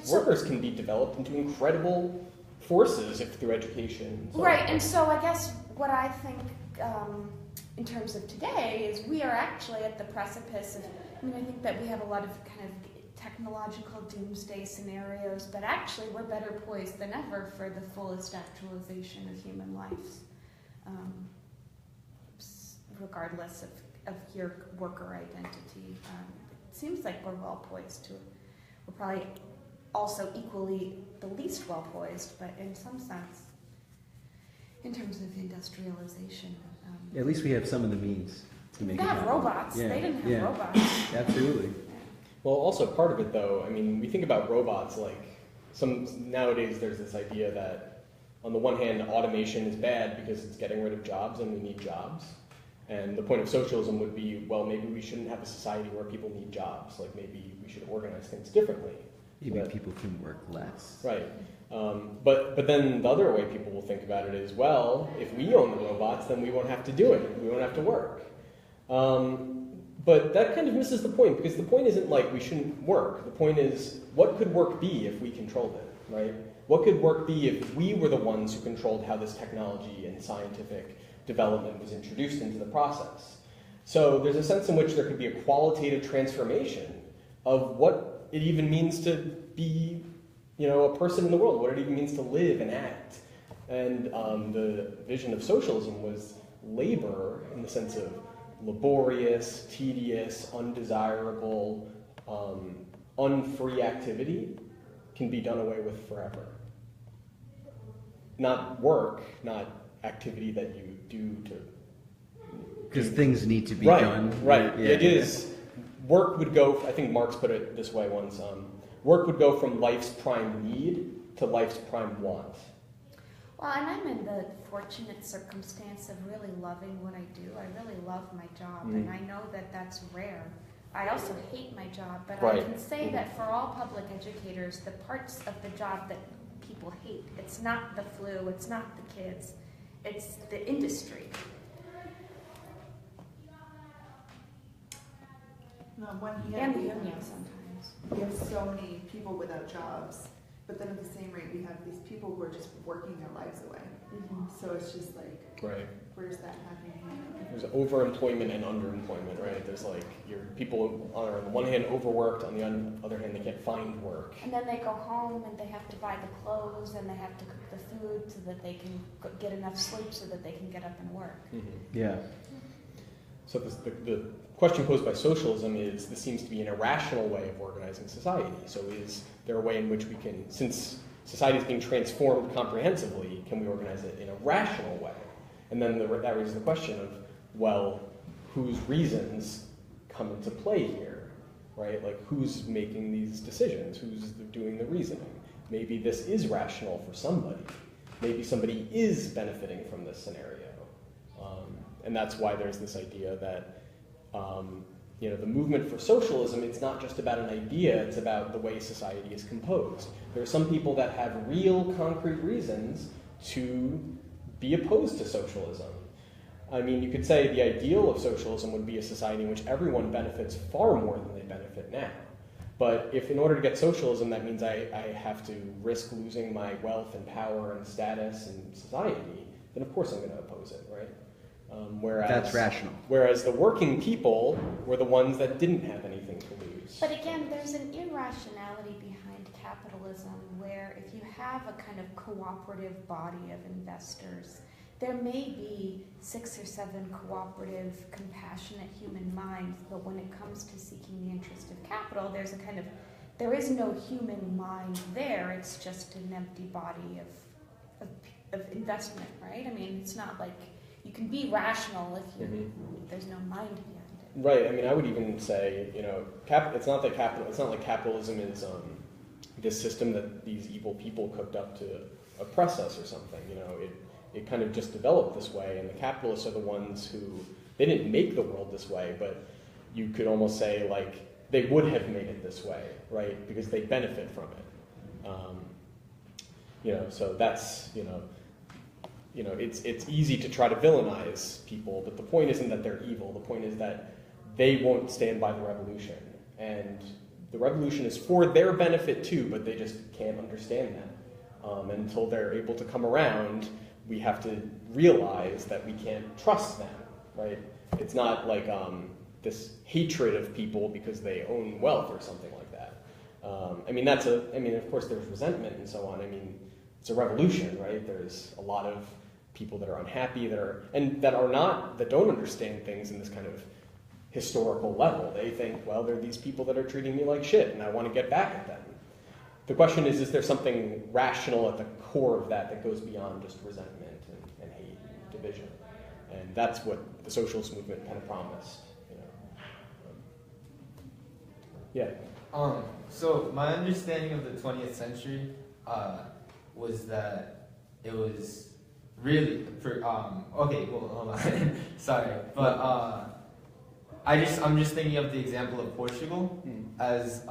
workers can be developed into incredible forces if through education. So. Right, and so I guess what I think in terms of today is we are actually at the precipice of, I mean, I think that we have a lot of kind of technological doomsday scenarios, but actually we're better poised than ever for the fullest actualization of human lives, regardless of your worker identity. It seems like we're well poised to, we're probably also equally the least well poised, but in some sense, in terms of industrialization. At least we have some of the means to make it They have happen. robots. Yeah, They didn't have yeah. robots. Absolutely. Well, also part of it, though, I mean, we think about robots like nowadays there's this idea that on the one hand, automation is bad because it's getting rid of jobs and we need jobs. And the point of socialism would be, well, maybe we shouldn't have a society where people need jobs. Like maybe we should organize things differently. Maybe people can work less. Right. But then the other way people will think about it is, well, if we own the robots, then we won't have to do it. We won't have to work. But that kind of misses the point, because the point isn't like we shouldn't work. The point is, what could work be if we controlled it, right? What could work be if we were the ones who controlled how this technology and scientific development was introduced into the process? So there's a sense in which there could be a qualitative transformation of what it even means to be, you know, a person in the world, what it even means to live and act. And the vision of socialism was labor in the sense of laborious, tedious, undesirable, unfree activity can be done away with forever. Not work, not activity that you do to... Because things need to be right, done. Right, Yeah, it is. Work would go, I think Marx put it this way once, work would go from life's prime need to life's prime want. Well, and I'm in the fortunate circumstance of really loving what I do. I really love my job, and I know that that's rare. I also hate my job, but I can say that for all public educators, the parts of the job that people hate, it's not the flu, it's not the kids, it's the industry. on one And hand, the we have, union sometimes. we have so many people without jobs, but then at the same rate, we have these people who are just working their lives away. So it's just like, Right. where's that happening? There's overemployment and underemployment, right? There's like, your people are on the one hand overworked, on the other hand they can't find work. And then they go home and they have to buy the clothes and they have to cook the food so that they can get enough sleep so that they can get up and work. Yeah. So the question posed by socialism is, this seems to be an irrational way of organizing society. So is there a way in which we can, since society is being transformed comprehensively, can we organize it in a rational way? And then that raises the question of, well, whose reasons come into play here, right? Like, who's making these decisions? Who's doing the reasoning? Maybe this is rational for somebody. Maybe somebody is benefiting from this scenario. And that's why there's this idea that, you know, the movement for socialism, it's not just about an idea, it's about the way society is composed. There are some people that have real concrete reasons to be opposed to socialism. I mean, you could say the ideal of socialism would be a society in which everyone benefits far more than they benefit now. But if in order to get socialism, that means I have to risk losing my wealth and power and status in society, then of course I'm going to oppose it, right? Whereas, That's rational. Whereas the working people were the ones that didn't have anything to lose. But again, there's an irrationality behind capitalism where if you have a kind of cooperative body of investors, there may be 6 or 7 cooperative, compassionate human minds, but when it comes to seeking the interest of capital, there is no human mind there, it's just an empty body of of investment, right? I mean, it's not like you can be rational if there's no mind behind it. Right. I mean, I would even say, it's not like capitalism is this system that these evil people cooked up to oppress us or something. It kind of just developed this way, and the capitalists are the ones who, they didn't make the world this way, but you could almost say like they would have made it this way, right? Because they benefit from it. So that's, it's easy to try to villainize people, but the point isn't that they're evil. The point is that they won't stand by the revolution. And the revolution is for their benefit too, but they just can't understand that. And until they're able to come around, we have to realize that we can't trust them, right? It's not like this hatred of people because they own wealth or something like that. Of course there's resentment and so on. I mean, it's a revolution, right? There's a lot of people that are unhappy, that don't understand things in this kind of historical level. They think, well, there are these people that are treating me like shit, and I want to get back at them. The question is there something rational at the core of that goes beyond just resentment and hate and division? And that's what the socialist movement kind of promised. Yeah. So my understanding of the 20th century was that it was really hold on. Sorry, but I'm just thinking of the example of Portugal as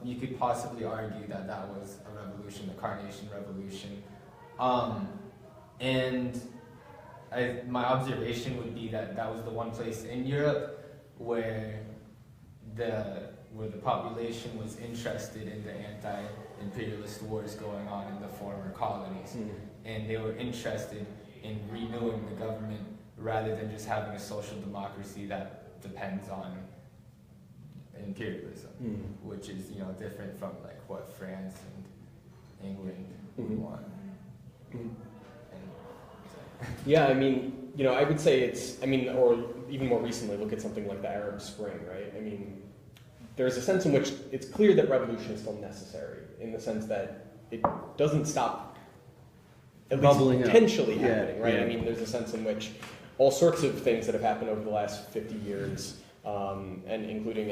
you could possibly argue that was a revolution, the Carnation Revolution, and my observation would be that was the one place in Europe where the population was interested in the anti-imperialist wars going on in the former colonies, and they were interested in renewing the government rather than just having a social democracy that depends on imperialism, which is different from like what France and England would want. Yeah, I would say or even more recently, look at something like the Arab Spring, right? There's a sense in which it's clear that revolution is still necessary, in the sense that it doesn't stop at least Bubbling potentially up. happening, right? Yeah. There's a sense in which all sorts of things that have happened over the last 50 years, and including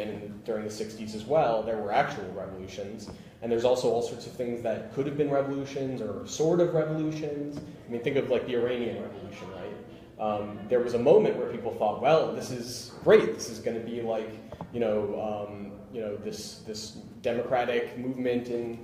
during the 60s as well, there were actual revolutions. And there's also all sorts of things that could have been revolutions or sort of revolutions. Think of like the Iranian Revolution, right? There was a moment where people thought, well, this is great. This is going to be like, this democratic movement in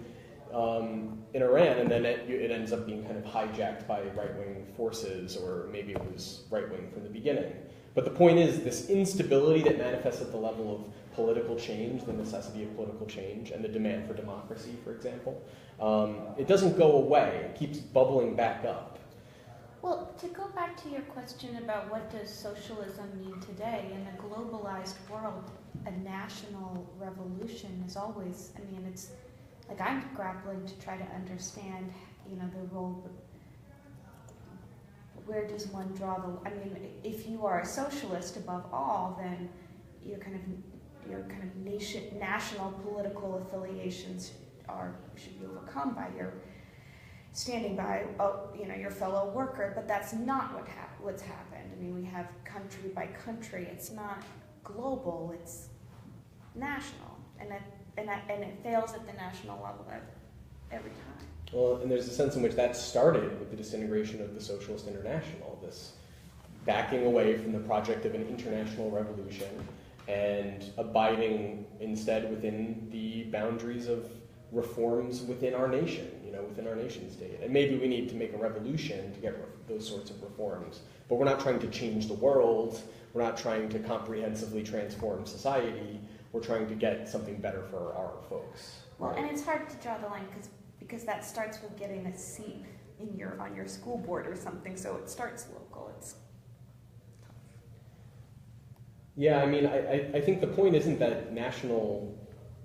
Iran, and then it ends up being kind of hijacked by right-wing forces, or maybe it was right-wing from the beginning. But the point is, this instability that manifests at the level of political change, the necessity of political change, and the demand for democracy, for example, it doesn't go away. It keeps bubbling back up. Well, to go back to your question about what does socialism mean today, in a globalized world, a national revolution is always, it's like I'm grappling to try to understand, the role, where does one draw the, if you are a socialist above all, then your kind of national political affiliations should be overcome by your standing by, your fellow worker, but that's not what's happened. We have country by country. It's not global. It's national, and it fails at the national level every time. Well, and there's a sense in which that started with the disintegration of the Socialist International, this backing away from the project of an international revolution and abiding instead within the boundaries of reforms within our nation, within our nation state. And maybe we need to make a revolution to get those sorts of reforms. But we're not trying to change the world. We're not trying to comprehensively transform society. We're trying to get something better for our folks. Well, right? and it's hard to draw the line because that starts with getting a seat on your school board or something. So it starts local. It's Yeah, I think the point isn't that national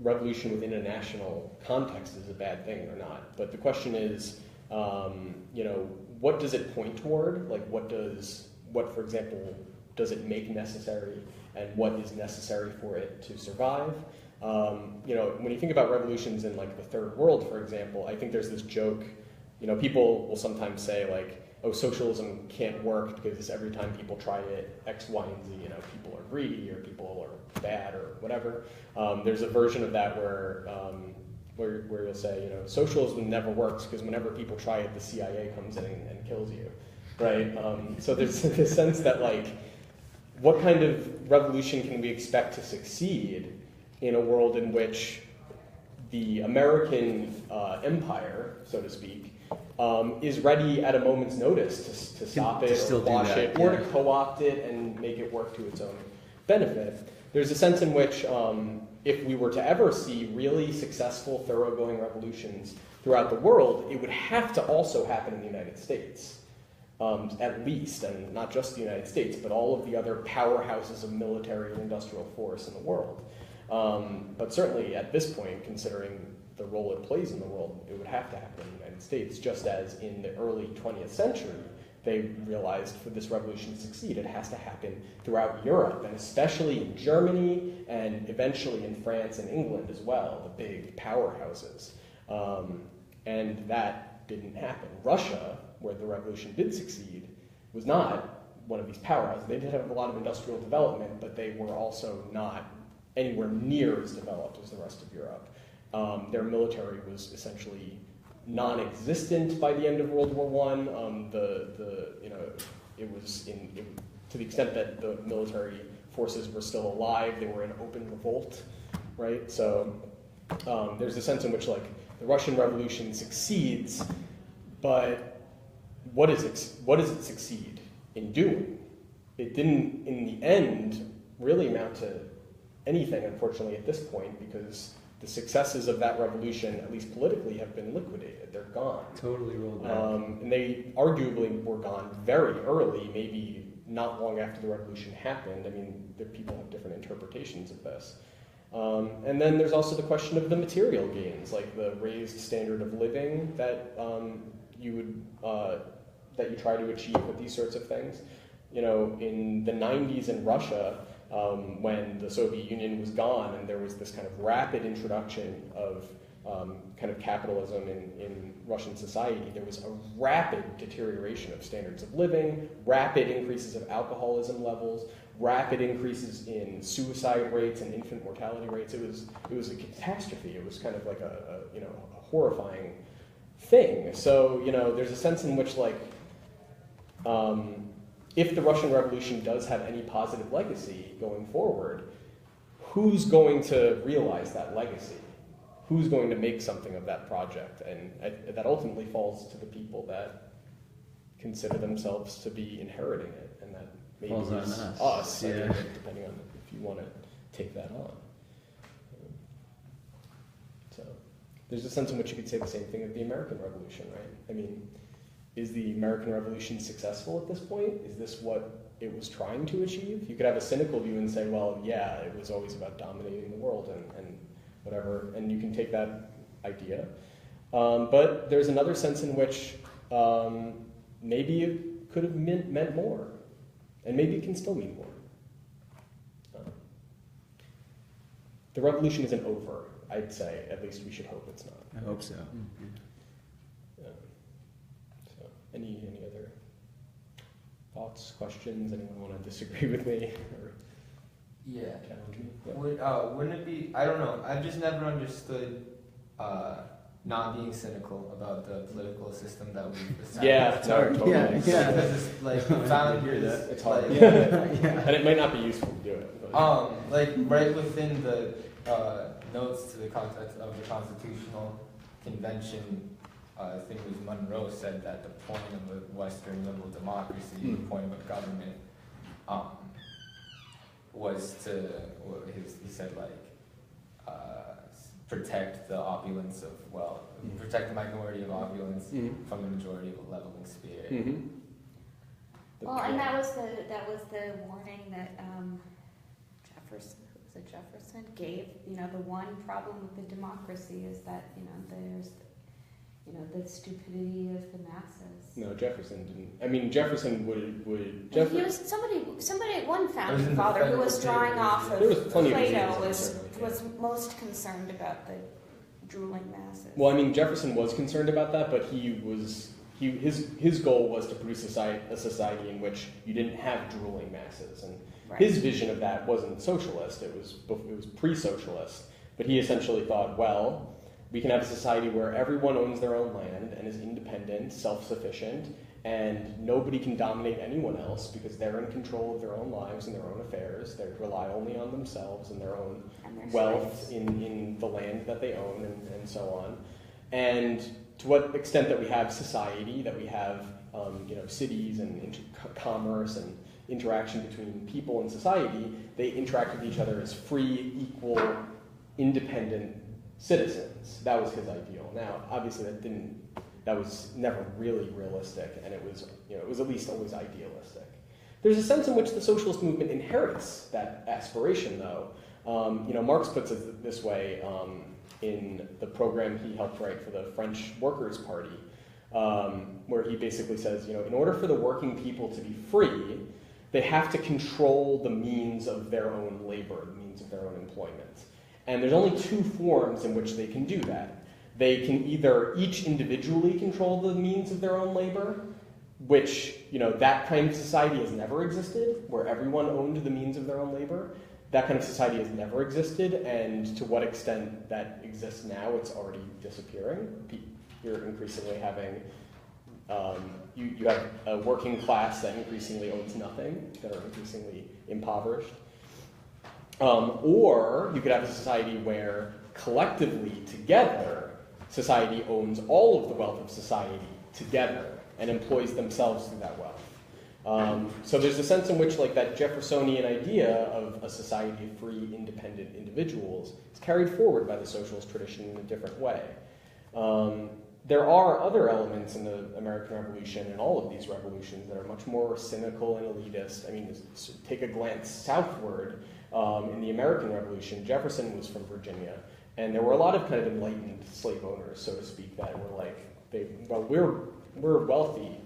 revolution within a national context is a bad thing or not, but the question is, what does it point toward? Like, what, for example, does it make necessary, and what is necessary for it to survive? When you think about revolutions in like the third world, for example, I think there's this joke people will sometimes say like, oh, socialism can't work because every time people try it, X, Y, and Z, people are greedy or people are bad or whatever. There's a version of that where you'll say, socialism never works because whenever people try it, the CIA comes in and kills you, right? So there's this sense that like, what kind of revolution can we expect to succeed in a world in which the American empire, so to speak, is ready at a moment's notice to stop it or quash it or to co-opt it and make it work to its own benefit. There's a sense in which if we were to ever see really successful, thoroughgoing revolutions throughout the world, it would have to also happen in the United States, at least, and not just the United States, but all of the other powerhouses of military and industrial force in the world. But certainly at this point, considering the role it plays in the world, it would have to happen in the United States, just as in the early 20th century, they realized for this revolution to succeed, it has to happen throughout Europe, and especially in Germany, and eventually in France and England as well, the big powerhouses. And that didn't happen. Russia, where the revolution did succeed, was not one of these powerhouses. They did have a lot of industrial development, but they were also not anywhere near as developed as the rest of Europe. Their military was essentially non-existent by the end of World War I. It was to the extent that the military forces were still alive, they were in open revolt, right? So there's a sense in which like the Russian Revolution succeeds, but what does it succeed in doing? It didn't, in the end, really amount to anything, unfortunately, at this point, because the successes of that revolution, at least politically, have been liquidated. They're gone. Totally rolled back. And they arguably were gone very early, maybe not long after the revolution happened. I mean, people have different interpretations of this. And then there's also the question of the material gains, like the raised standard of living that you try to achieve with these sorts of things. In the 90s in Russia, when the Soviet Union was gone and there was this kind of rapid introduction of kind of capitalism in Russian society, there was a rapid deterioration of standards of living, rapid increases of alcoholism levels, rapid increases in suicide rates and infant mortality rates. It was a catastrophe. It was kind of like a horrifying thing. So there's a sense in which like if the Russian Revolution does have any positive legacy going forward, who's going to realize that legacy? Who's going to make something of that project? And that ultimately falls to the people that consider themselves to be inheriting it, and that maybe is us, yeah. Depending on if you want to take that on. So there's a sense in which you could say the same thing of the American Revolution, right? I mean, is the American Revolution successful at this point? Is this what it was trying to achieve? You could have a cynical view and say, well, yeah, it was always about dominating the world and whatever, and you can take that idea. But there's another sense in which maybe it could have meant more, and maybe it can still mean more. The revolution isn't over, I'd say. At least we should hope it's not. I hope so. Any other thoughts, questions? Anyone want to disagree with me or Yeah. challenge me? Yeah. Wouldn't it be? I don't know. I've just never understood not being cynical about the political system that we've established. Yeah, it's hard. Totally. Yeah. Because it's like founders. It's hard. Like, And it might not be useful to do it. But. Like right within the notes to the context of the Constitutional Convention. I think it was Monroe said that the point of a Western liberal democracy, the point of a government, was to, he said like, protect the opulence of wealth, protect the minority of opulence from the majority of a leveling spirit. Mm-hmm. Well, and that was the warning that Jefferson gave. The one problem with the democracy is that there's the stupidity of the masses. No, Jefferson didn't. I mean, Jefferson would. He was somebody. One founding father who was drawing off of There was plenty of Plato reasons, was most concerned about drooling masses. Well, I mean, Jefferson was concerned about that, but his goal was to produce a society in which you didn't have drooling masses, and Right. his vision of that wasn't socialist. It was pre-socialist. But he essentially thought, well, we can have a society where everyone owns their own land and is independent, self-sufficient, and nobody can dominate anyone else because they're in control of their own lives and their own affairs. They rely only on themselves and their own And their wealth slaves. in the land that they own and so on. And to what extent that we have society, that we have cities and commerce and interaction between people and society, they interact with each other as free, equal, independent citizens. That was his ideal. Now, obviously, that was never really realistic, and it was at least always idealistic. There's a sense in which the socialist movement inherits that aspiration, though. Marx puts it this way in the program he helped write for the French Workers' Party, where he basically says, in order for the working people to be free, they have to control the means of their own labor, the means of their own employment. And there's only two forms in which they can do that. They can either each individually control the means of their own labor, which, that kind of society has never existed, where everyone owned the means of their own labor. That kind of society has never existed, and to what extent that exists now, it's already disappearing. You're increasingly having, you have a working class that increasingly owns nothing, that are increasingly impoverished. Or you could have a society where collectively, together, society owns all of the wealth of society together and employs themselves through that wealth. So there's a sense in which that Jeffersonian idea of a society of free, independent individuals is carried forward by the socialist tradition in a different way. There are other elements in the American Revolution and all of these revolutions that are much more cynical and elitist. I mean, take a glance southward. In the American Revolution, Jefferson was from Virginia, and there were a lot of kind of enlightened slave owners, so to speak, that were we're wealthy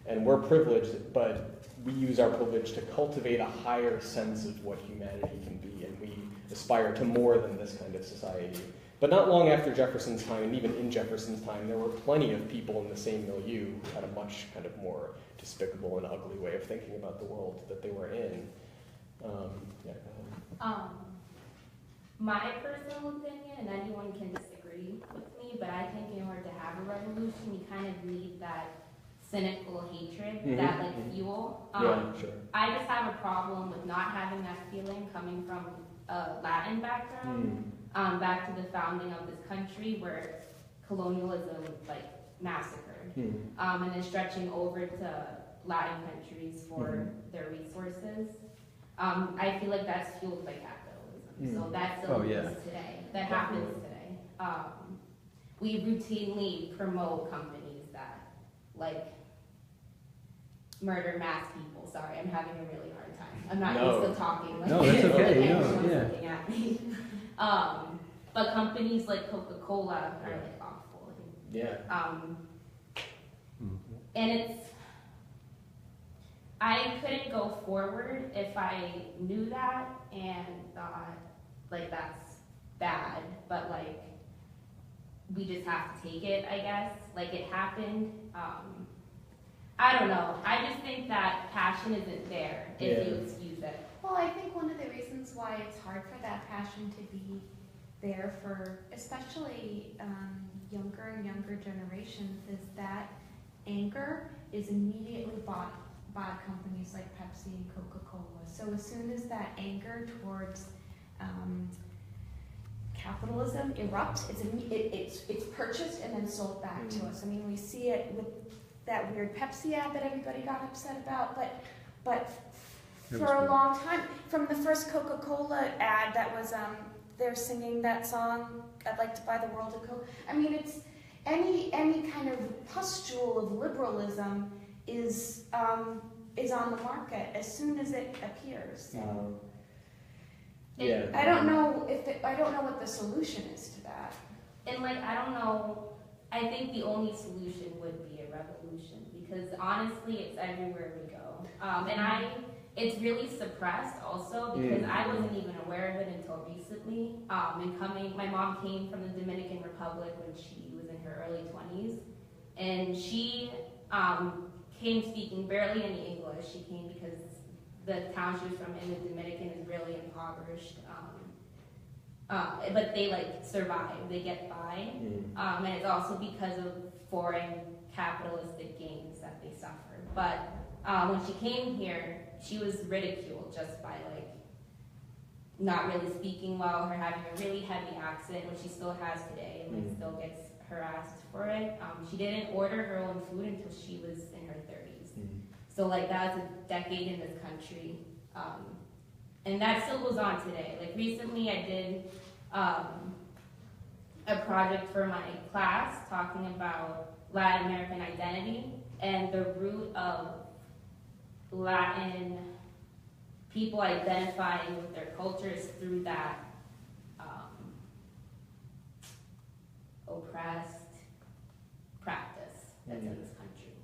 and we're privileged, but we use our privilege to cultivate a higher sense of what humanity can be, and we aspire to more than this kind of society. But not long after Jefferson's time, and even in Jefferson's time, there were plenty of people in the same milieu who had a much kind of more despicable and ugly way of thinking about the world that they were in. My personal opinion, and anyone can disagree with me, but I think in order to have a revolution, you kind of need that cynical hatred, that fuel. Sure. I just have a problem with not having that feeling coming from a Latin background, back to the founding of this country where colonialism massacred, and then stretching over to Latin countries for their resources. I feel like that's fueled by capitalism. So that still exists today. That happens today. We routinely promote companies that murder mass people. Sorry, I'm having a really hard time. I'm not used to talking like No, that's okay. everyone's Yeah. looking at me. But companies like Coca-Cola are awful. Yeah. And I couldn't go forward if I knew that and thought that's bad, but we just have to take it, I guess. It happened. I don't know. I just think that passion isn't there if you excuse it. Well, I think one of the reasons why it's hard for that passion to be there for especially younger and younger generations is that anger is immediately bought by companies like Pepsi and Coca-Cola. So as soon as that anger towards capitalism erupts, it's purchased and then sold back to us. I mean, we see it with that weird Pepsi ad that everybody got upset about, but for a long time, from the first Coca-Cola ad that was they're singing that song, I'd like to buy the world of Coke. I mean, it's any kind of pustule of liberalism is on the market as soon as it appears. So I don't know what the solution is to that. And I don't know. I think the only solution would be a revolution because honestly, it's everywhere we go. And it's really suppressed also because I wasn't even aware of it until recently. My mom came from the Dominican Republic when she was in her early 20s, and she came speaking barely any English. She came because the town she was from in the Dominican is really impoverished. But they like survive, they get by. And it's also because of foreign capitalistic gains that they suffer. But when she came here, she was ridiculed just by like not really speaking well, her having a really heavy accent, which she still has today, and like still gets harassed for it. She didn't order her own food until she was in her 30s. So like that was a decade in this country. And that still goes on today. Like recently I did a project for my class talking about Latin American identity and the root of Latin people identifying with their cultures through that oppressed practice that's in this country.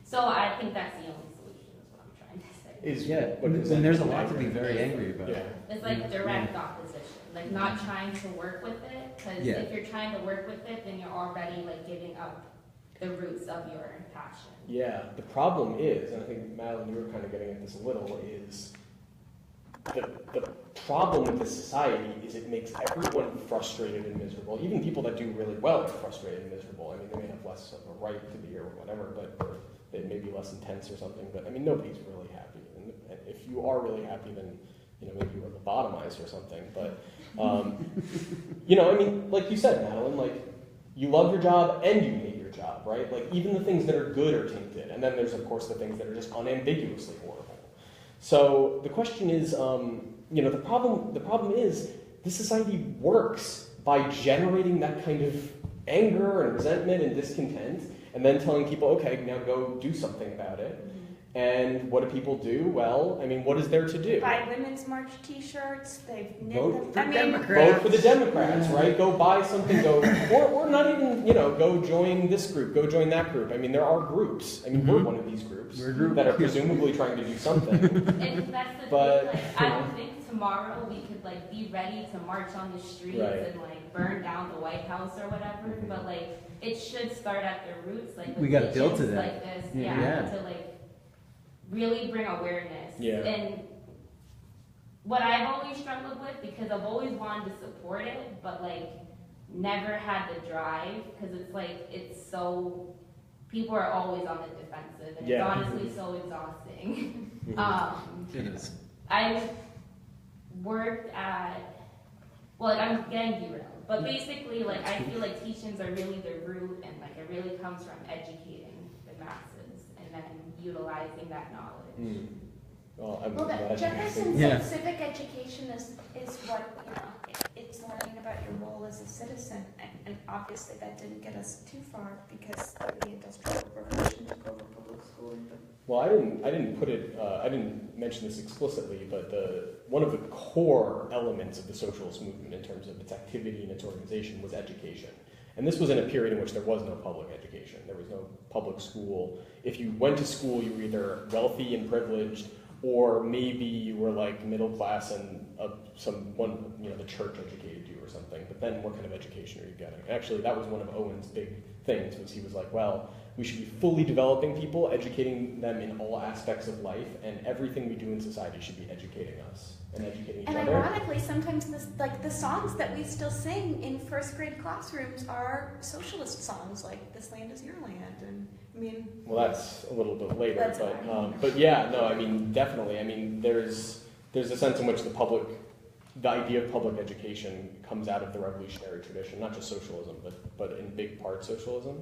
So I think that's the only solution is what I'm trying to say. And there's a lot to be very angry about. It's like direct opposition, like not trying to work with it, because if you're trying to work with it, then you're already like giving up the roots of your passion. Yeah, the problem is, and I think Madeline, you were kind of getting at this a little, is the problem with this society is it makes everyone frustrated and miserable. Even people that do really well are frustrated and miserable. I mean, they may have less of a right to be here or whatever, but they may be less intense or something. But I mean, nobody's really happy. And if you are really happy, then maybe you were lobotomized or something. But I mean, like you said, Madeline, like you love your job and you hate your job, right? Like even the things that are good are tainted, and then there's of course the things that are just unambiguously horrible. So the question is, the problem is this society works by generating that kind of anger and resentment and discontent, and then telling people, okay, now go do something about it. And what do people do? Well, I mean, what is there to do? Buy Women's March T-shirts. They've knit Vote them. for Democrats. Vote for the Democrats, right? Go buy something. Or not even, go join this group. Go join that group. I mean, there are groups. I mean, we're one of these groups that are presumably trying to do something. And that's the thing. Like, I don't think tomorrow we could like be ready to march on the streets and like burn down the White House or whatever. But like, it should start at the roots. Like we got to build to that. Like this, to like really bring awareness. And what I've always struggled with, because I've always wanted to support it, but like never had the drive, because it's like people are always on the defensive, and it's honestly so exhausting. It is. I worked at, I'm getting derailed, but basically like I feel like teachings are really the root, and like it really comes from educating the masses and then utilizing that knowledge. Well, Jefferson said civic education is what, it's learning about your role as a citizen, and obviously that didn't get us too far because the Industrial Revolution took over public schooling. Well, I didn't mention this explicitly, but one of the core elements of the socialist movement in terms of its activity and its organization was education. And this was in a period in which there was no public education. There was no public school. If you went to school, you were either wealthy and privileged, or maybe you were like middle class and the church educated you or something. But then what kind of education are you getting? Actually, that was one of Owen's big things, was he was like, well, we should be fully developing people, educating them in all aspects of life, and everything we do in society should be educating us and educating each other. And ironically, sometimes the songs that we still sing in first grade classrooms are socialist songs, like "This Land Is Your Land," and I mean. Well, that's a little bit later, but yeah, no, I mean definitely. I mean there's a sense in which the idea of public education comes out of the revolutionary tradition, not just socialism, but in big part socialism.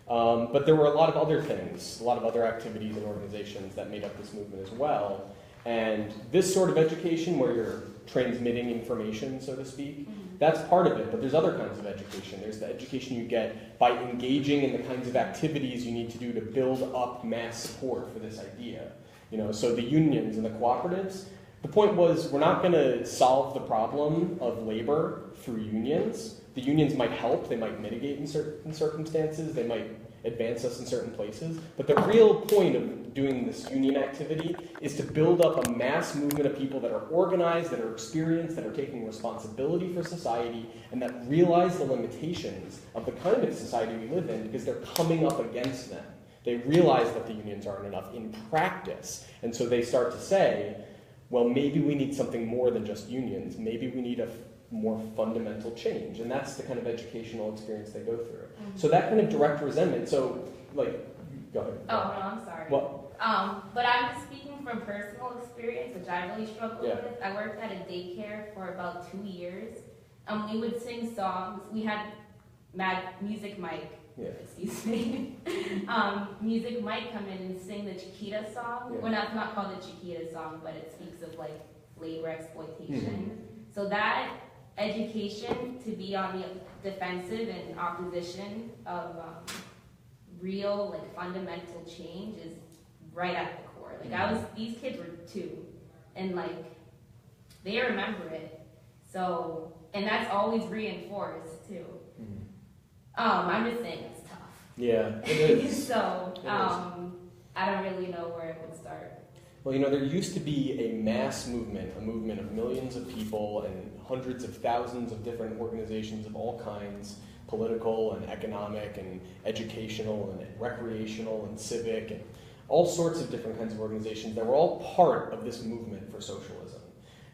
But there were a lot of other things, a lot of other activities and organizations that made up this movement as well. And this sort of education, where you're transmitting information, so to speak, that's part of it. But there's other kinds of education. There's the education you get by engaging in the kinds of activities you need to do to build up mass support for this idea. So the unions and the cooperatives, the point was, we're not going to solve the problem of labor through unions. The unions might help, they might mitigate in certain circumstances, they might advance us in certain places. But the real point of doing this union activity is to build up a mass movement of people that are organized, that are experienced, that are taking responsibility for society, and that realize the limitations of the kind of society we live in because they're coming up against them. They realize that the unions aren't enough in practice, and so they start to say, well, maybe we need something more than just unions. Maybe we need a more fundamental change, and that's the kind of educational experience they go through. So that kind of direct resentment, so, like, go ahead. Oh, no, I'm sorry. What? But I'm just speaking from personal experience, which I really struggled Yeah. with. I worked at a daycare for about 2 years. We would sing songs. We had Music Mike, Yeah. excuse me. Music Mike come in and sing the Chiquita song. Yeah. Well, that's not called the Chiquita song, but it speaks of like labor exploitation. So that education to be on the defensive and opposition of real like fundamental change is right at the core. Like these kids were 2, and like they remember it. So, and that's always reinforced too. I'm just saying it's tough. Yeah, it is. So, It is. I don't really know where it would start. Well, you know, there used to be a mass movement, a movement of millions of people and hundreds of thousands of different organizations of all kinds, political and economic and educational and recreational and civic and all sorts of different kinds of organizations that were all part of this movement for socialism.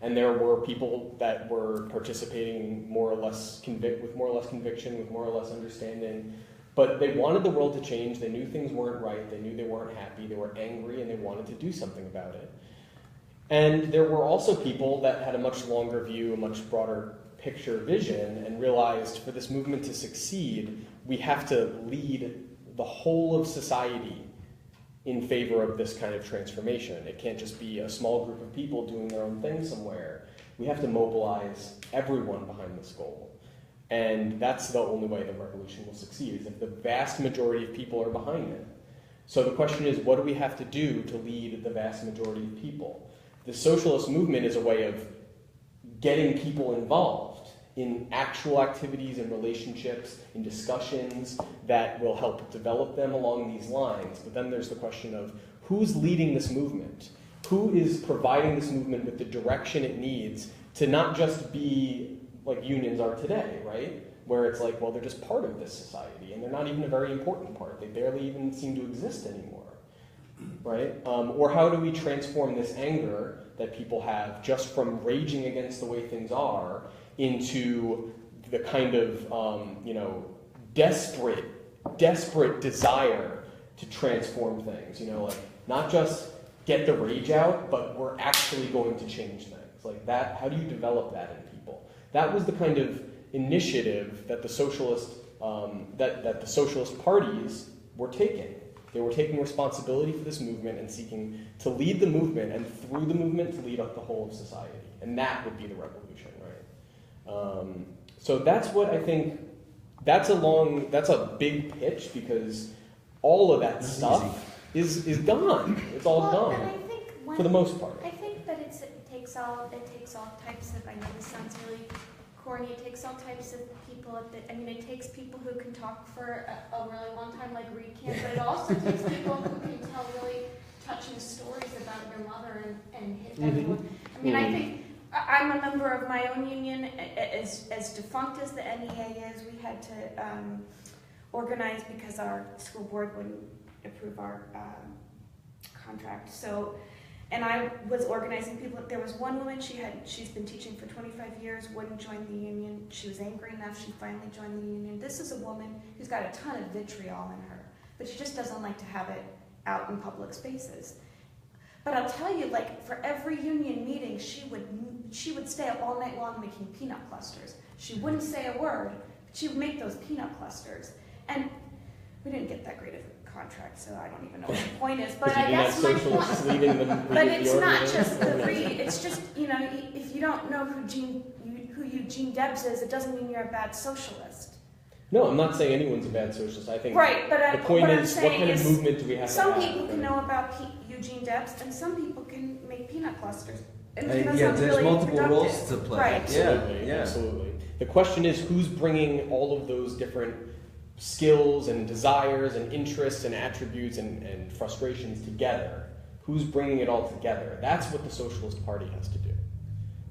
And there were people that were participating more or less with more or less conviction, with more or less understanding. But they wanted the world to change. They knew things weren't right. They knew they weren't happy. They were angry, and they wanted to do something about it. And there were also people that had a much longer view, a much broader picture vision, and realized for this movement to succeed, we have to lead the whole of society in favor of this kind of transformation. It can't just be a small group of people doing their own thing somewhere. We have to mobilize everyone behind this goal. And that's the only way the revolution will succeed, is if the vast majority of people are behind it. So the question is, what do we have to do to lead the vast majority of people? The socialist movement is a way of getting people involved in actual activities and relationships, in discussions that will help develop them along these lines. But then there's the question of who's leading this movement? Who is providing this movement with the direction it needs to not just be like unions are today, right? Where it's like, well, they're just part of this society, and they're not even a very important part. They barely even seem to exist anymore, right? Or how do we transform this anger that people have just from raging against the way things are into the kind of, desperate desire to transform things, like not just get the rage out, but we're actually going to change things. Like that, how do you develop that in people? That was the kind of initiative that the socialist that the socialist parties were taking. They were taking responsibility for this movement and seeking to lead the movement, and through the movement to lead up the whole of society. And that would be the revolution, right? So that's what I think. That's a big pitch, because all of that stuff is gone. It's all gone And I think for the most part. I think that it takes all types of. I know this sounds really corny. It takes all types of people. It takes people who can talk for a really long time, like Reid Kotlas, but it also takes people who can tell really touching stories about your mother and hit everyone. I think I'm a member of my own union. As defunct as the NEA is, we had to organize because our school board wouldn't approve our contract. So. And I was organizing people. There was one woman, she's been teaching for 25 years, wouldn't join the union. She was angry enough, she finally joined the union. This is a woman who's got a ton of vitriol in her, but she just doesn't like to have it out in public spaces. But I'll tell you, like, for every union meeting, she would stay up all night long making peanut clusters. She wouldn't say a word, but she would make those peanut clusters. And we didn't get that great of a contract, so I don't even know what the point is. But I guess my point. But it's not just the Reid. It's just, if you don't know who Eugene Debs is, it doesn't mean you're a bad socialist. No, I'm not saying anyone's a bad socialist. I think right, but the point is, what kind of movement do we have to have? Some people can know about Eugene Debs, and some people can make peanut clusters. And that's yeah, not there's really multiple productive. roles to play. Right. Absolutely, Yeah. absolutely. The question is, who's bringing all of those different skills and desires and interests and attributes and frustrations together. Who's bringing it all together? That's what the Socialist Party has to do.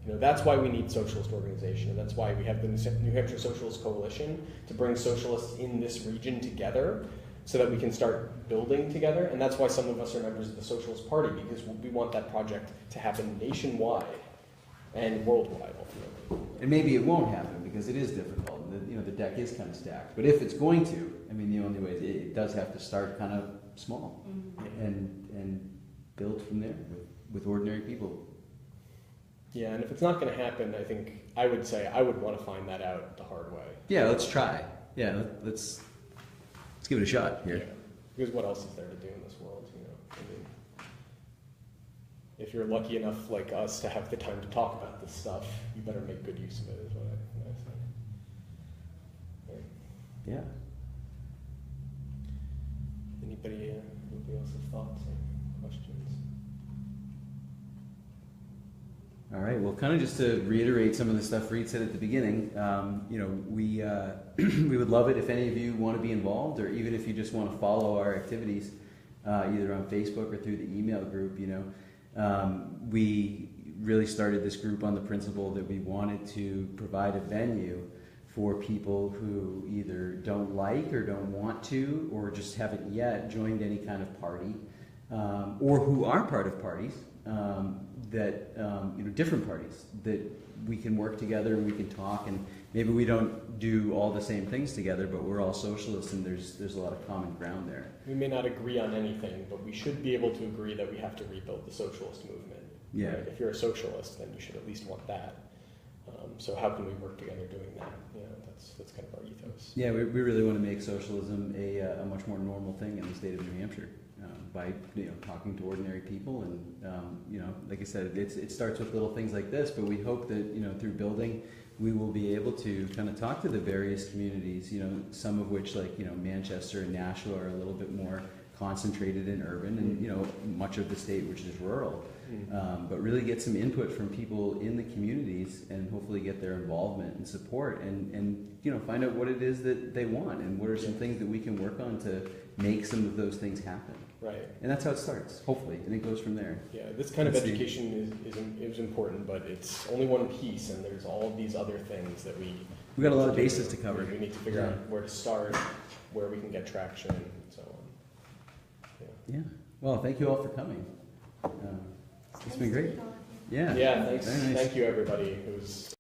You know, that's why we need socialist organization, and that's why we have the New Hampshire Socialist Coalition to bring socialists in this region together so that we can start building together. And that's why some of us are members of the Socialist Party, because we want that project to happen nationwide and worldwide, ultimately. And maybe it won't happen because it is difficult. You know, the deck is kind of stacked. But if it's going to, I mean, the only way it does have to start kind of small and build from there with ordinary people. Yeah, and if it's not going to happen, I think I would say I would want to find that out the hard way. Yeah, let's try. Yeah, let's give it a shot here. Yeah. Because what else is there to do in this world, you know? I mean, if you're lucky enough, like us, to have the time to talk about this stuff, you better make good use of it, is what I say. Right. Yeah. Anybody else have thoughts or questions? All right. Well, kind of just to reiterate some of the stuff Reid said at the beginning, you know, we we would love it if any of you want to be involved, or even if you just want to follow our activities, either on Facebook or through the email group. You know, we really started this group on the principle that we wanted to provide a venue for people who either don't like or don't want to, or just haven't yet joined any kind of party, or who are part of parties. That you know, different parties, that we can work together and we can talk, and maybe we don't do all the same things together, but we're all socialists and there's a lot of common ground there. We may not agree on anything, but we should be able to agree that we have to rebuild the socialist movement. Yeah. Right? If you're a socialist, then you should at least want that. So how can we work together doing that? You know, that's kind of our ethos. Yeah, we really want to make socialism a much more normal thing in the state of New Hampshire. By talking to ordinary people, and you know, like I said, it starts with little things like this, but we hope that through building, we will be able to kind of talk to the various communities. Some of which, like Manchester and Nashua, are a little bit more concentrated in urban, and much of the state which is rural. But really get some input from people in the communities, and hopefully get their involvement and support, and find out what it is that they want, and what are some things that we can work on to make some of those things happen. Right. And that's how it starts, hopefully, and it goes from there. Yeah, this kind of education is important, but it's only one piece, and there's all of these other things that we got a lot of bases to cover. We need to figure out where to start, where we can get traction, and so on. Yeah. Well, thank you all for coming. It's been great. Yeah. Yeah. Thanks. Very nice. Thank you, everybody. It was.